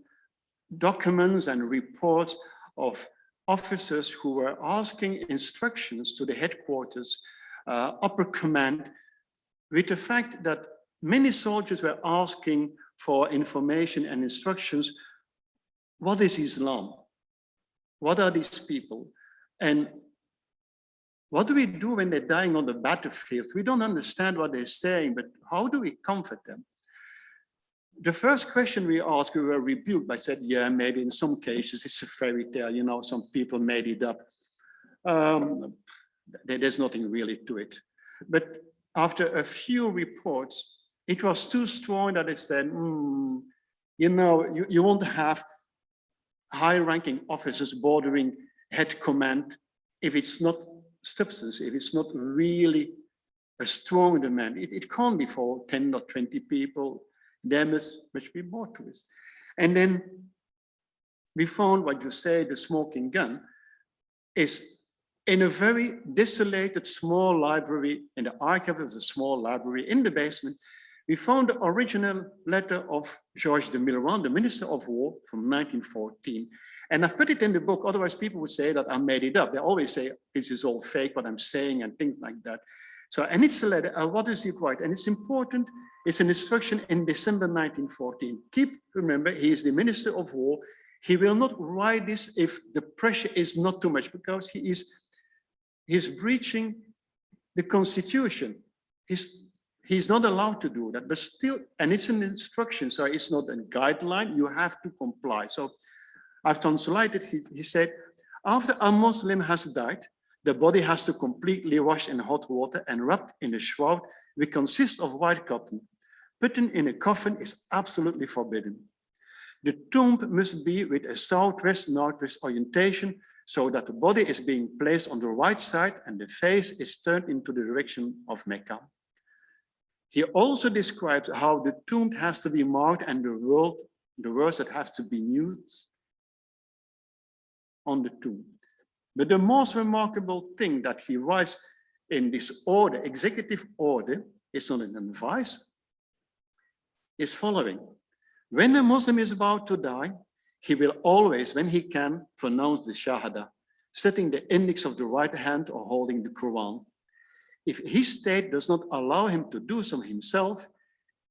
documents and reports of officers who were asking instructions to the headquarters, upper command, with the fact that many soldiers were asking for information and instructions. What is Islam? What are these people? And what do we do when they're dying on the battlefield? We don't understand what they're saying, but how do we comfort them? The first question we asked, we were rebuked by said, yeah, maybe in some cases it's a fairy tale, you know, some people made it up. There's nothing really to it. But after a few reports, it was too strong that they said, you know, you won't have high-ranking officers bordering head command if it's not substance, if it's not really a strong demand. It can't be for 10 or 20 people. There must be more to this. And then we found what you say, the smoking gun, is in a very desolated small library, in the archive of a small library in the basement. We found the original letter of Georges de Milleron, the Minister of War from 1914. And I've put it in the book, otherwise people would say that I made it up. They always say, this is all fake, what I'm saying, and things like that. So, and it's a letter, what does he write? And it's important, it's an instruction in December 1914. Remember, he is the Minister of War. He will not write this if the pressure is not too much, because he's breaching the Constitution. He's not allowed to do that, but still, and it's an instruction, so it's not a guideline, you have to comply. So I've translated, he said, after a Muslim has died, the body has to completely wash in hot water and wrapped in a shroud which consists of white cotton. Putting in a coffin is absolutely forbidden. The tomb must be with a southwest-northwest orientation so that the body is being placed on the right side and the face is turned into the direction of Mecca. He also describes how the tomb has to be marked and the words that have to be used on the tomb. But the most remarkable thing that he writes in this order, executive order, is not an advice, is following. When a Muslim is about to die, he will always, when he can, pronounce the Shahada, setting the index of the right hand or holding the Quran. If his state does not allow him to do so himself,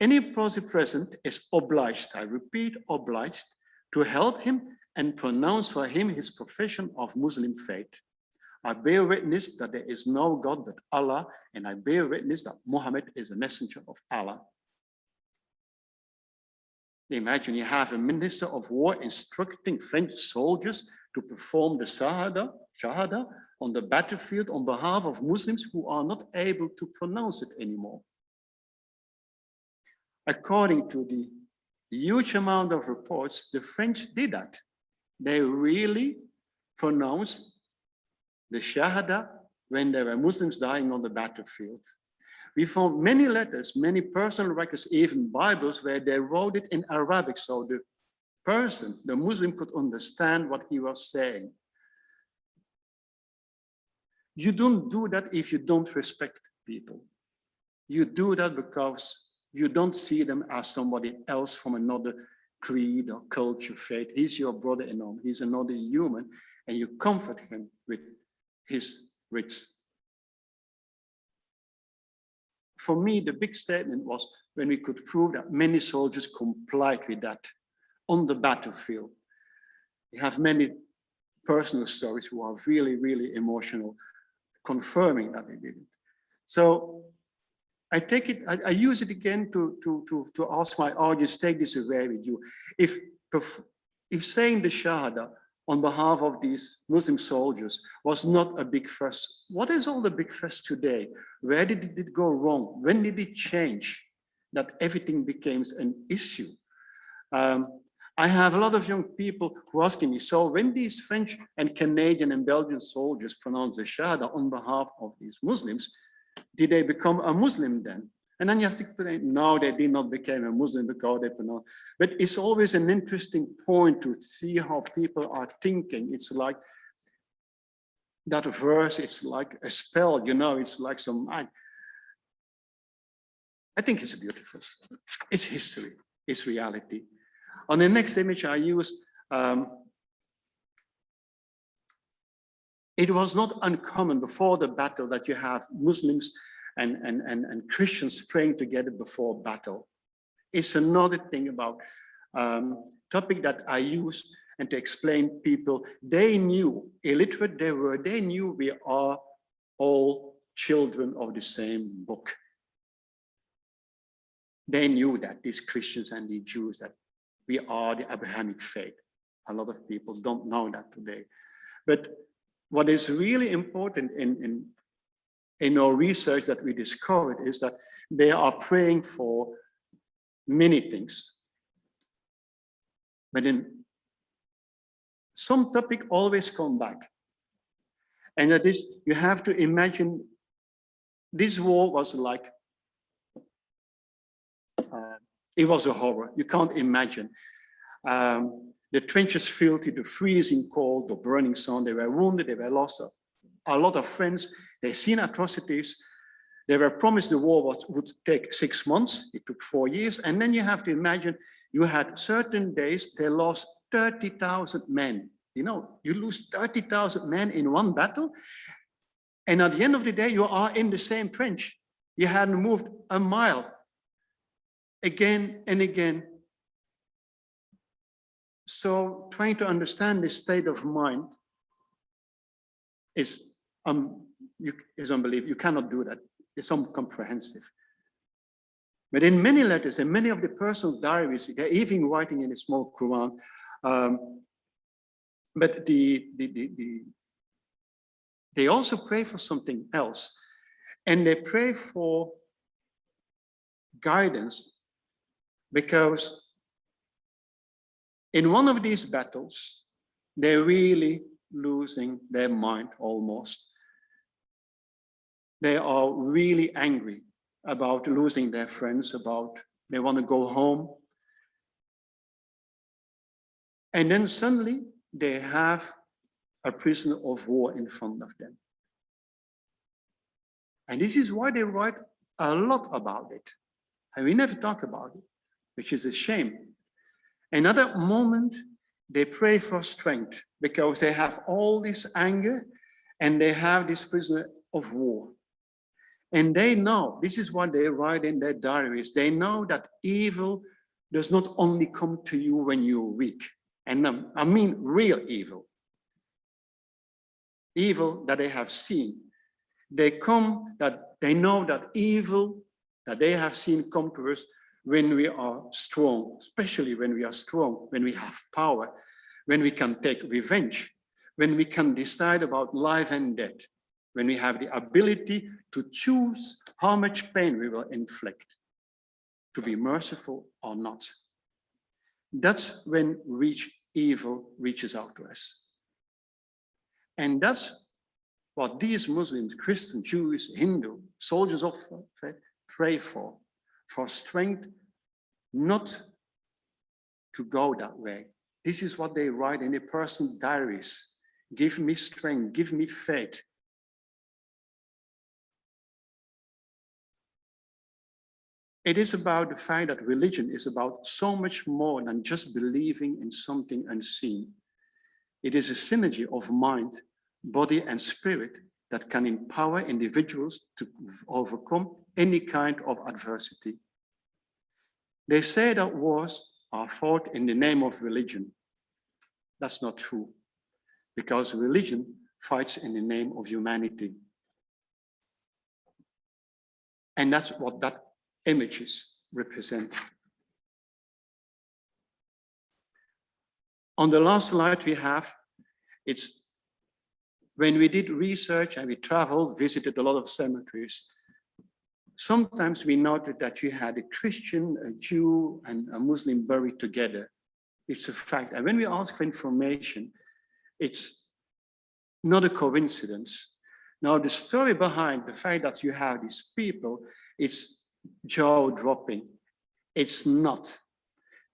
Any person present is obliged, I repeat, obliged, to help him and pronounce for him his profession of Muslim faith. I bear witness that there is no God but Allah, and I bear witness that Muhammad is a messenger of Allah. Imagine you have a minister of war instructing French soldiers to perform the Shahada on the battlefield on behalf of Muslims who are not able to pronounce it anymore. According to the huge amount of reports, the French did that. They really pronounced the Shahada when there were Muslims dying on the battlefield. We found many letters, many personal records, even Bibles, where they wrote it in Arabic, so the person, the Muslim, could understand what he was saying. You don't do that if you don't respect people. You do that because you don't see them as somebody else from another creed or culture, faith. He's your brother in arms. He's another human, and you comfort him with his words. For me, the big statement was when we could prove that many soldiers complied with that on the battlefield. We have many personal stories who are really, really emotional, confirming that they did it. So I take it, I use it again to ask my audience, take this away with you. If saying the Shahada on behalf of these Muslim soldiers was not a big fuss, what is all the big fuss today? Where did it go wrong? When did it change that everything became an issue? I have a lot of young people who are asking me, so when these French and Canadian and Belgian soldiers pronounced the Shahada on behalf of these Muslims, did they become a Muslim then? And then you have to say, no, they did not become a Muslim because they pronounced. But it's always an interesting point to see how people are thinking. It's like that verse, it's like a spell, you know, it's like some, I think it's beautiful. It's history, it's reality. On the next image I use, it was not uncommon before the battle that you have Muslims and Christians praying together before battle. It's another thing about topic that I use and to explain people. They knew, illiterate they were, they knew we are all children of the same book. They knew that, these Christians and the Jews, that we are the Abrahamic faith. A lot of people don't know that today. But what is really important in our research that we discovered is that they are praying for many things. But in some topic always come back. And that is, you have to imagine this war was like, it was a horror. You can't imagine. The trenches filthy, the freezing cold, the burning sun. They were wounded, they were lost a lot of friends. They've seen atrocities. They were promised the war would take 6 months. It took 4 years. And then you have to imagine you had certain days, they lost 30,000 men. You know, you lose 30,000 men in one battle. And at the end of the day, you are in the same trench. You hadn't moved a mile. Again and again. So trying to understand this state of mind is unbelievable. You cannot do that. It's incomprehensive. But in many letters, in many of the personal diaries, they're even writing in a small Quran. But they also pray for something else. And they pray for guidance, because in one of these battles, they're really losing their mind almost. They are really angry about losing their friends, about they want to go home. And then suddenly they have a prisoner of war in front of them. And this is why they write a lot about it. And we never talk about it, which is a shame. Another moment, they pray for strength because they have all this anger and they have this prisoner of war. And they know, this is what they write in their diaries, they know that evil does not only come to you when you're weak, and I mean real evil. Evil that they have seen. They know that evil that they have seen come to us when we are strong, especially when we are strong, when we have power, when we can take revenge, when we can decide about life and death, when we have the ability to choose how much pain we will inflict, to be merciful or not. That's when evil reaches out to us. And that's what these Muslims, Christians, Jews, Hindu, soldiers of faith pray for strength not to go that way. This is what they write in their personal diaries. Give me strength, give me faith. It is about the fact that religion is about so much more than just believing in something unseen. It is a synergy of mind, body, and spirit that can empower individuals to overcome any kind of adversity. They say that wars are fought in the name of religion. That's not true, because religion fights in the name of humanity. And that's what that images represent. On the last slide we have, it's when we did research and we traveled, visited a lot of cemeteries, sometimes we noted that you had a Christian, a Jew, and a Muslim buried together. It's a fact. And when we ask for information, it's not a coincidence. Now, the story behind the fact that you have these people, it's jaw-dropping. It's not.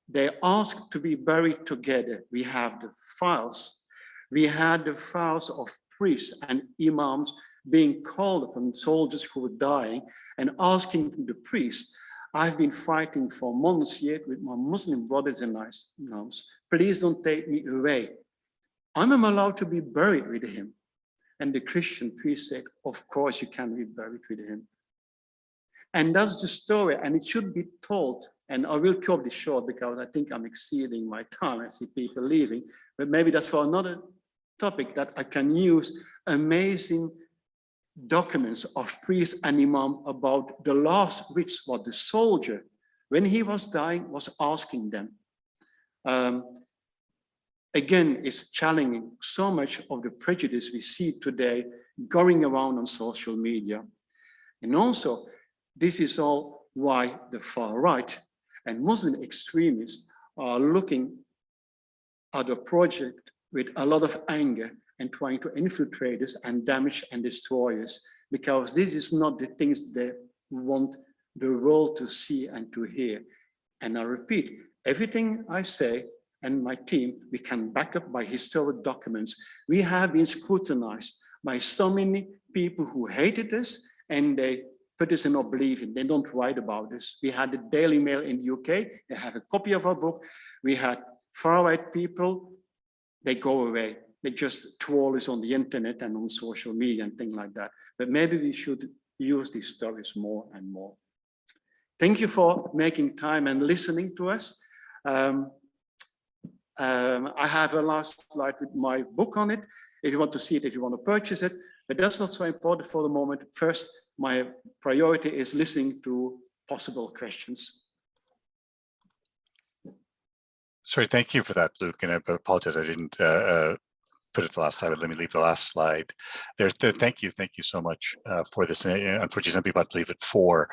They asked to be buried together. We have the files. We had the files of priests and imams being called upon soldiers who were dying and asking the priest, I've been fighting for months yet with my Muslim brothers and nuns. Please don't take me away. I'm allowed to be buried with him. And the Christian priest said, of course you can be buried with him. And that's the story, and it should be told. And I will cut this short because I think I'm exceeding my time. I see people leaving, but maybe that's for another topic that I can use amazing documents of priests and imams about the last which what the soldier, when he was dying, was asking them. Again, it's challenging so much of the prejudice we see today going around on social media. And also, this is all why the far right and Muslim extremists are looking at the project with a lot of anger and trying to infiltrate us and damage and destroy us, because this is not the things they want the world to see and to hear. And I repeat, everything I say and my team, we can back up by historic documents. We have been scrutinized by so many people who hated us, and they put us in oblivion. They don't write about us. We had the Daily Mail in the UK. They have a copy of our book. We had far-right people. They go away. They just troll us on the internet and on social media and things like that. But maybe we should use these stories more and more. Thank you for making time and listening to us. I have a last slide with my book on it. If you want to see it, if you want to purchase it, but that's not so important for the moment. First, my priority is listening to possible questions. Sorry, thank you for that, Luke, and I apologize I didn't put it the last slide, but let me leave the last slide there. Thank you so much for this. And unfortunately, some people have to leave it for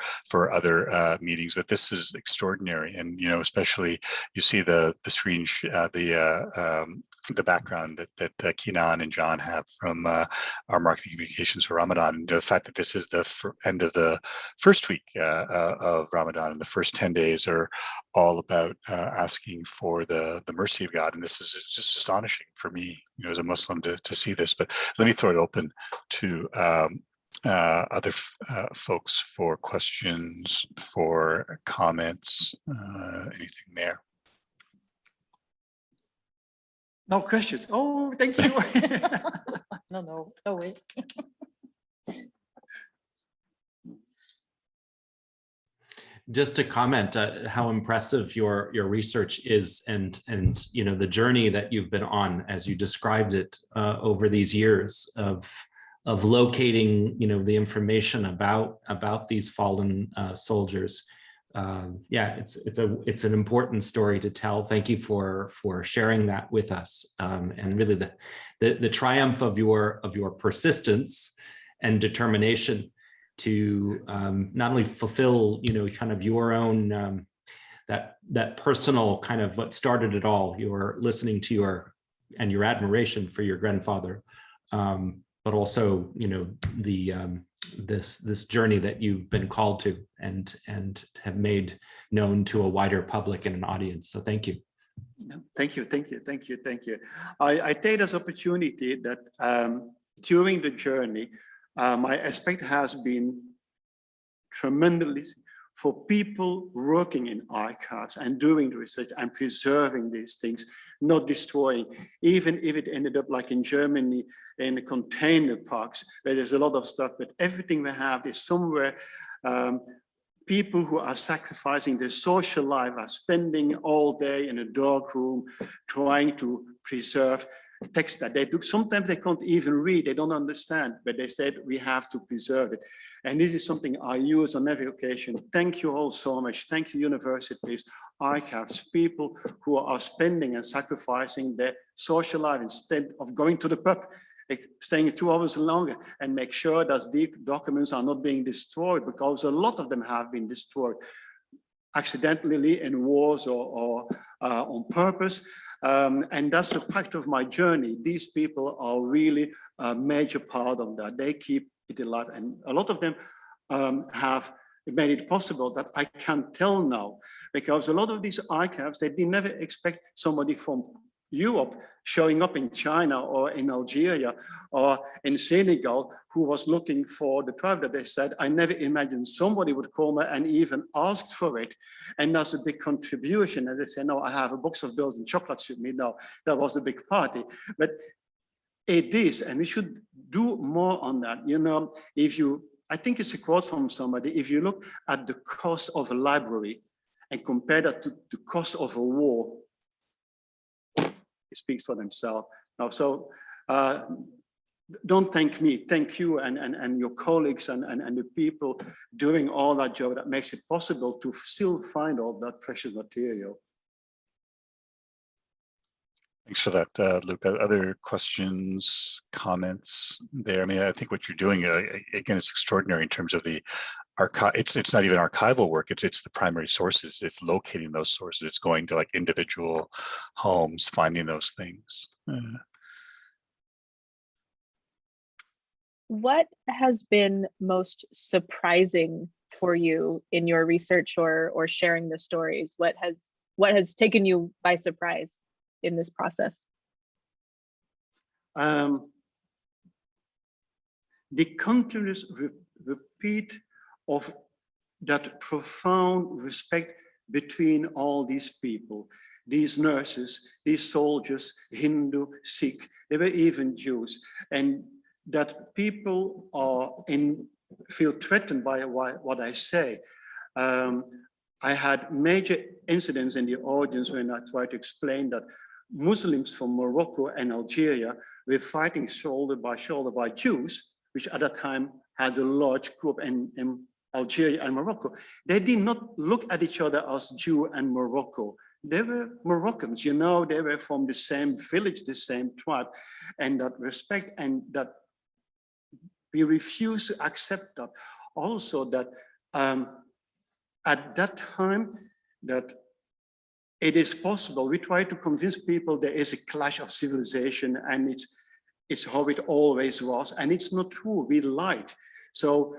other meetings, but this is extraordinary. And especially you see the screen, the background that Kenan and John have from our marketing communications for Ramadan. And the fact that this is the end of the first week of Ramadan, and the first 10 days are all about asking for the mercy of God. And this is just astonishing for me, as a Muslim to see this. But let me throw it open to other folks for questions, for comments, anything there. No questions. Oh, thank you. No way. just to comment how impressive your research is, and you know, the journey that you've been on as you described it over these years of locating, you know, the information about these fallen soldiers. Yeah, it's an important story to tell. Thank you for sharing that with us, and really the triumph of your persistence and determination to not only fulfill, you know, kind of your own that personal kind of what started it all, your listening to your admiration for your grandfather, but also, you know, the this journey that you've been called to and have made known to a wider public and an audience. So thank you. Thank you. I take this opportunity that during the journey, my aspect has been tremendous for people working in archives and doing the research and preserving these things, not destroying, even if it ended up like in Germany in the container parks where there's a lot of stuff, but everything we have is somewhere. People who are sacrificing their social life are spending all day in a dark room trying to preserve text that they do. Sometimes they can't even read, they don't understand, but they said we have to preserve it. And this is something I use on every occasion. Thank you all so much. Thank you, universities, archives, people who are spending and sacrificing their social life instead of going to the pub, staying 2 hours longer, and make sure that the documents are not being destroyed, because a lot of them have been destroyed accidentally in wars or on purpose. And that's a part of my journey. These people are really a major part of that. They keep it alive. And a lot of them have made it possible that I can tell now, because a lot of these archives, they did never expect somebody from Europe showing up in China or in Algeria or in Senegal who was looking for the tribe that they said. I never imagined somebody would call me and even asked for it. And that's a big contribution. And they say, no, I have a box of Belgian chocolates with me. No, that was a big party. But it is, and we should do more on that. You know, if you, I think it's a quote from somebody, if you look at the cost of a library and compare that to the cost of a war, it speaks for themselves. Now, so don't thank me, thank you and your colleagues and the people doing all that job that makes it possible to still find all that precious material. Thanks for that, Luca. Other questions, comments there? I mean, I think what you're doing, again, it's extraordinary in terms of the archive. It's not even archival work. It's the primary sources. It's locating those sources. It's going to like individual homes, finding those things. What has been most surprising for you in your research or sharing the stories? What has taken you by surprise in this process? The continuous repeat of that profound respect between all these people, these nurses, these soldiers, Hindu, Sikh, they were even Jews, and that people feel threatened by what I say. I had major incidents in the audience when I tried to explain that Muslims from Morocco and Algeria were fighting shoulder by Jews, which at that time had a large group in Algeria and Morocco. They did not look at each other as Jew and Morocco. They were Moroccans, you know, they were from the same village, the same tribe, and that respect and that we refuse to accept that. Also that at that time that it is possible, we try to convince people there is a clash of civilization and it's how it always was, and it's not true, we lied. So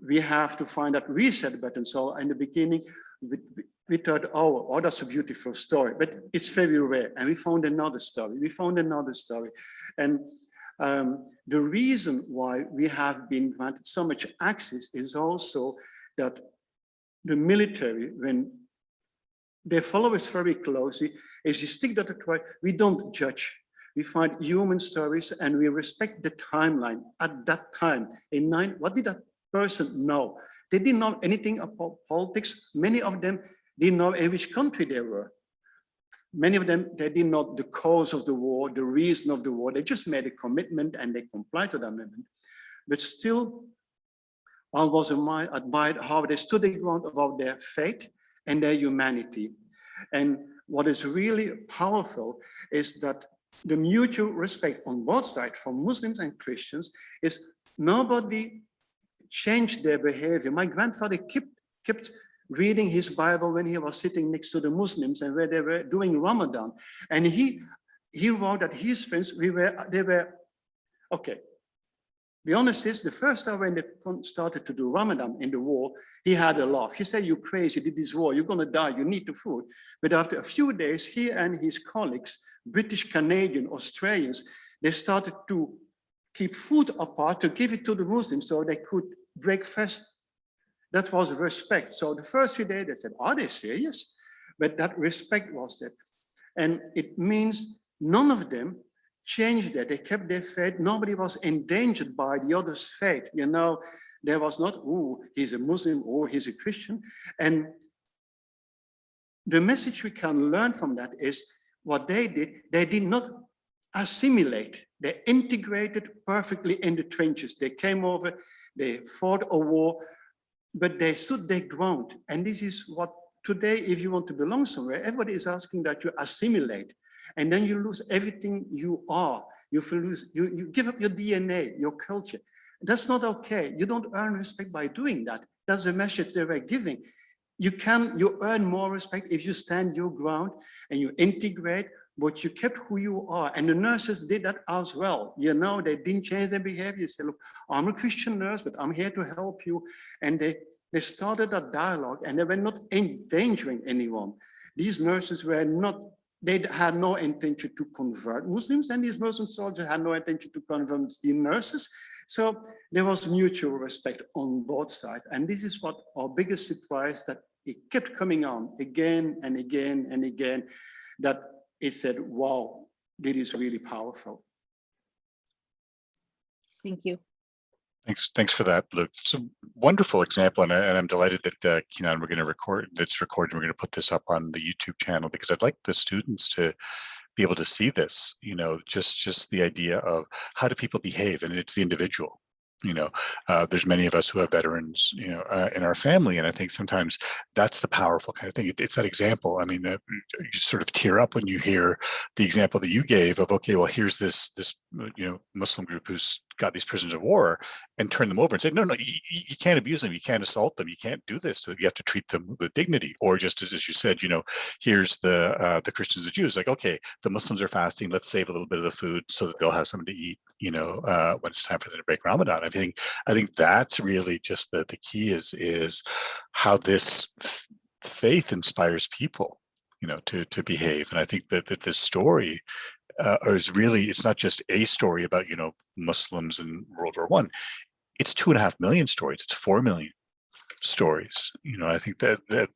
we have to find that reset button. So in the beginning, we thought, oh, that's a beautiful story, but it's very rare. And we found another story, And the reason why we have been granted so much access is also that the military, when they follow us very closely, if you stick that right, we don't judge. We find human stories and we respect the timeline at that time. What did that person? No. They didn't know anything about politics. Many of them didn't know in which country they were. Many of them, they didn't know the cause of the war, the reason of the war. They just made a commitment and they complied to that commitment. But still, I was admired how they stood the ground about their faith and their humanity. And what is really powerful is that the mutual respect on both sides, for Muslims and Christians, is nobody changed their behavior. My grandfather kept reading his Bible when he was sitting next to the Muslims and where they were doing Ramadan. And he wrote that his friends, they were, okay. The honest is, the first time when they started to do Ramadan in the war, he had a laugh. He said, "You crazy, did this war, you're gonna die, you need the food." But after a few days, he and his colleagues, British, Canadian, Australians, they started to keep food apart to give it to the Muslims so they could break fast. That was respect. So the first few days they said, "Are they serious?" But that respect was that. And it means none of them changed that. They kept their faith. Nobody was endangered by the other's faith. You know, there was not, oh, he's a Muslim or he's a Christian. And the message we can learn from that is what they did not assimilate. They integrated perfectly in the trenches. They came over, they fought a war, but they stood their ground. And this is what today, if you want to belong somewhere, everybody is asking that you assimilate. And then you lose everything you are. You give up your DNA, your culture. That's not okay. You don't earn respect by doing that. That's the message they were giving. You earn more respect if you stand your ground and you integrate, but you kept who you are. And the nurses did that as well. You know, they didn't change their behavior. They said, "Look, I'm a Christian nurse, but I'm here to help you." And they started a dialogue and they were not endangering anyone. These nurses were not, they had no intention to convert Muslims, and these Muslim soldiers had no intention to convert the nurses. So there was mutual respect on both sides. And this is what our biggest surprise, that it kept coming on again and again and again, that it said, wow, this is really powerful. Thank you. Thanks for that, Luke. It's a wonderful example, and I'm delighted that Kenan, we're going to record. It's recorded. We're going to put this up on the YouTube channel because I'd like the students to be able to see this. You know, just the idea of how do people behave, and it's the individual. You know, there's many of us who have veterans, you know, in our family, and I think sometimes that's the powerful kind of thing. It's that example. I mean, you sort of tear up when you hear the example that you gave of, okay, well, here's this you know, Muslim group who's got these prisoners of war, and turn them over and say, no, you can't abuse them, you can't assault them, you can't do this. So you have to treat them with dignity. Or just as you said, you know, here's the Christians and Jews, like, okay, the Muslims are fasting, let's save a little bit of the food so that they'll have something to eat, you know, when it's time for them to break Ramadan. I think that's really just the key is how this faith inspires people, you know, to behave. And I think that this story is really, it's not just a story about, you know, Muslims in World War I. It's 2.5 million stories. It's 4 million stories. You know, I think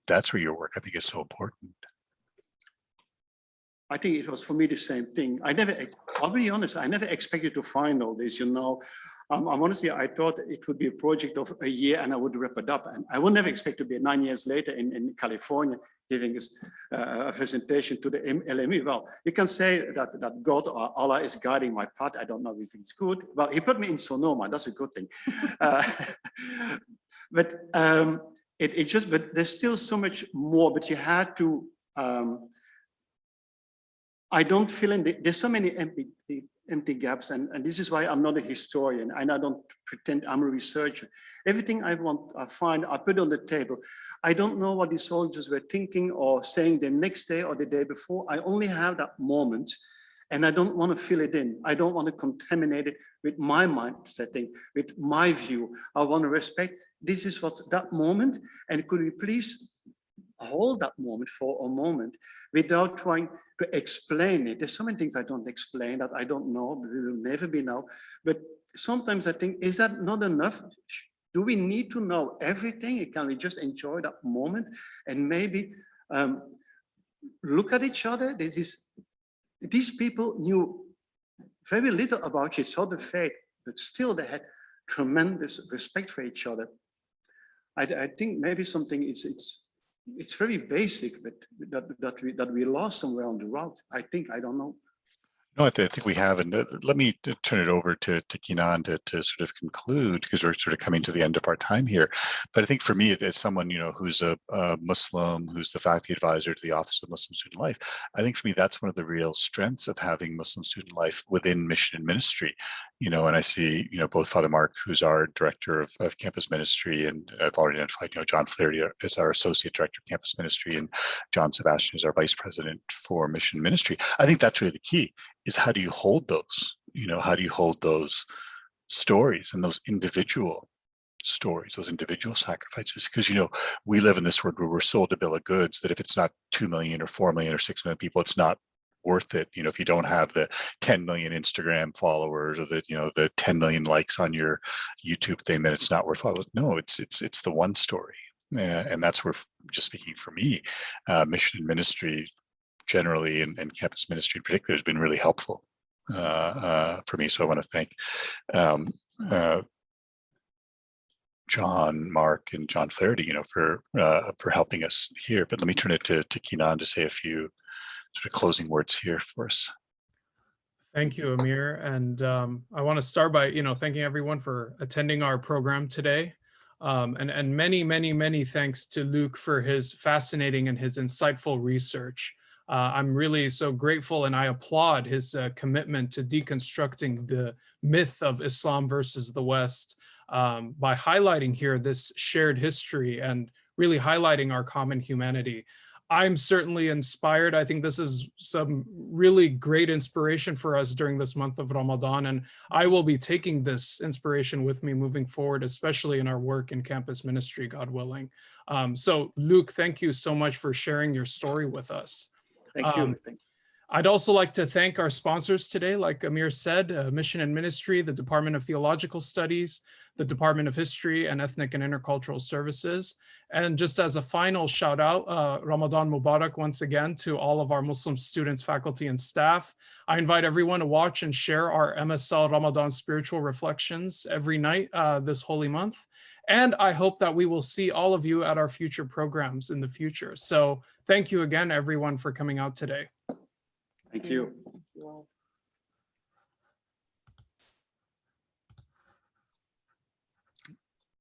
that's where your work, I think, is so important. I think it was for me the same thing. I'll be honest, I never expected to find all this, you know. Honestly, I thought it would be a project of a year and I would wrap it up. And I would never expect to be 9 years later in California giving a presentation to the LME. Well, you can say that God or Allah is guiding my path. I don't know if it's good. Well, he put me in Sonoma. That's a good thing. But there's still so much more, but you had to, I don't fill in, there's so many empty gaps, and this is why I'm not a historian, and I don't pretend I'm a researcher. Everything I find, I put on the table. I don't know what the soldiers were thinking or saying the next day or the day before. I only have that moment, and I don't want to fill it in. I don't want to contaminate it with my mind setting, with my view. I want to respect, this is what's that moment, and could we please hold that moment for a moment without trying to explain it. There's so many things I don't explain, that I don't know, but will never be know. But sometimes I think, is that not enough? Do we need to know everything? Can we just enjoy that moment and maybe look at each other? These people knew very little about each other's faith, but still they had tremendous respect for each other. I think maybe something it's very basic, but that we lost somewhere on the route. I don't know. No, I think we have, and let me turn it over to Kinan to sort of conclude, because we're sort of coming to the end of our time here. But I think for me, as someone, you know, who's a Muslim, who's the faculty advisor to the Office of Muslim Student Life, I think for me, that's one of the real strengths of having Muslim Student Life within mission and ministry. You know, and I see, you know, both Father Mark, who's our director of campus ministry, and I've already identified, you know, John Ferrier as our associate director of campus ministry, and John Sebastian is our vice president for mission ministry. I think that's really the key, is how do you hold those, you know, how do you hold those stories and those individual stories, those individual sacrifices? Because, you know, we live in this world where we're sold a bill of goods that if it's not 2 million or 4 million or 6 million people, it's not worth it. You know, if you don't have the 10 million Instagram followers, or the, you know, the 10 million likes on your YouTube thing, then it's not worthwhile. No, it's the one story. And that's where, just speaking for me, mission and ministry generally, and campus ministry in particular, has been really helpful for me. So I want to thank John, Mark, and John Flaherty, you know, for helping us here. But let me turn it to Kinan to say a few sort of closing words here for us. Thank you, Amir. And I want to start by, you know, thanking everyone for attending our program today. And many thanks to Luke for his fascinating and his insightful research. I'm really so grateful, and I applaud his commitment to deconstructing the myth of Islam versus the West by highlighting here this shared history and really highlighting our common humanity. I'm certainly inspired. I think this is some really great inspiration for us during this month of Ramadan, and I will be taking this inspiration with me moving forward, especially in our work in campus ministry, God willing. So Luke, thank you so much for sharing your story with us. Thank you. Thank you. I'd also like to thank our sponsors today, like Amir said, Mission and Ministry, the Department of Theological Studies, the Department of History and Ethnic and Intercultural Services. And just as a final shout out, Ramadan Mubarak once again to all of our Muslim students, faculty, and staff. I invite everyone to watch and share our MSL Ramadan Spiritual Reflections every night this holy month. And I hope that we will see all of you at our future programs in the future. So thank you again, everyone, for coming out today. Thank you. Thank you all.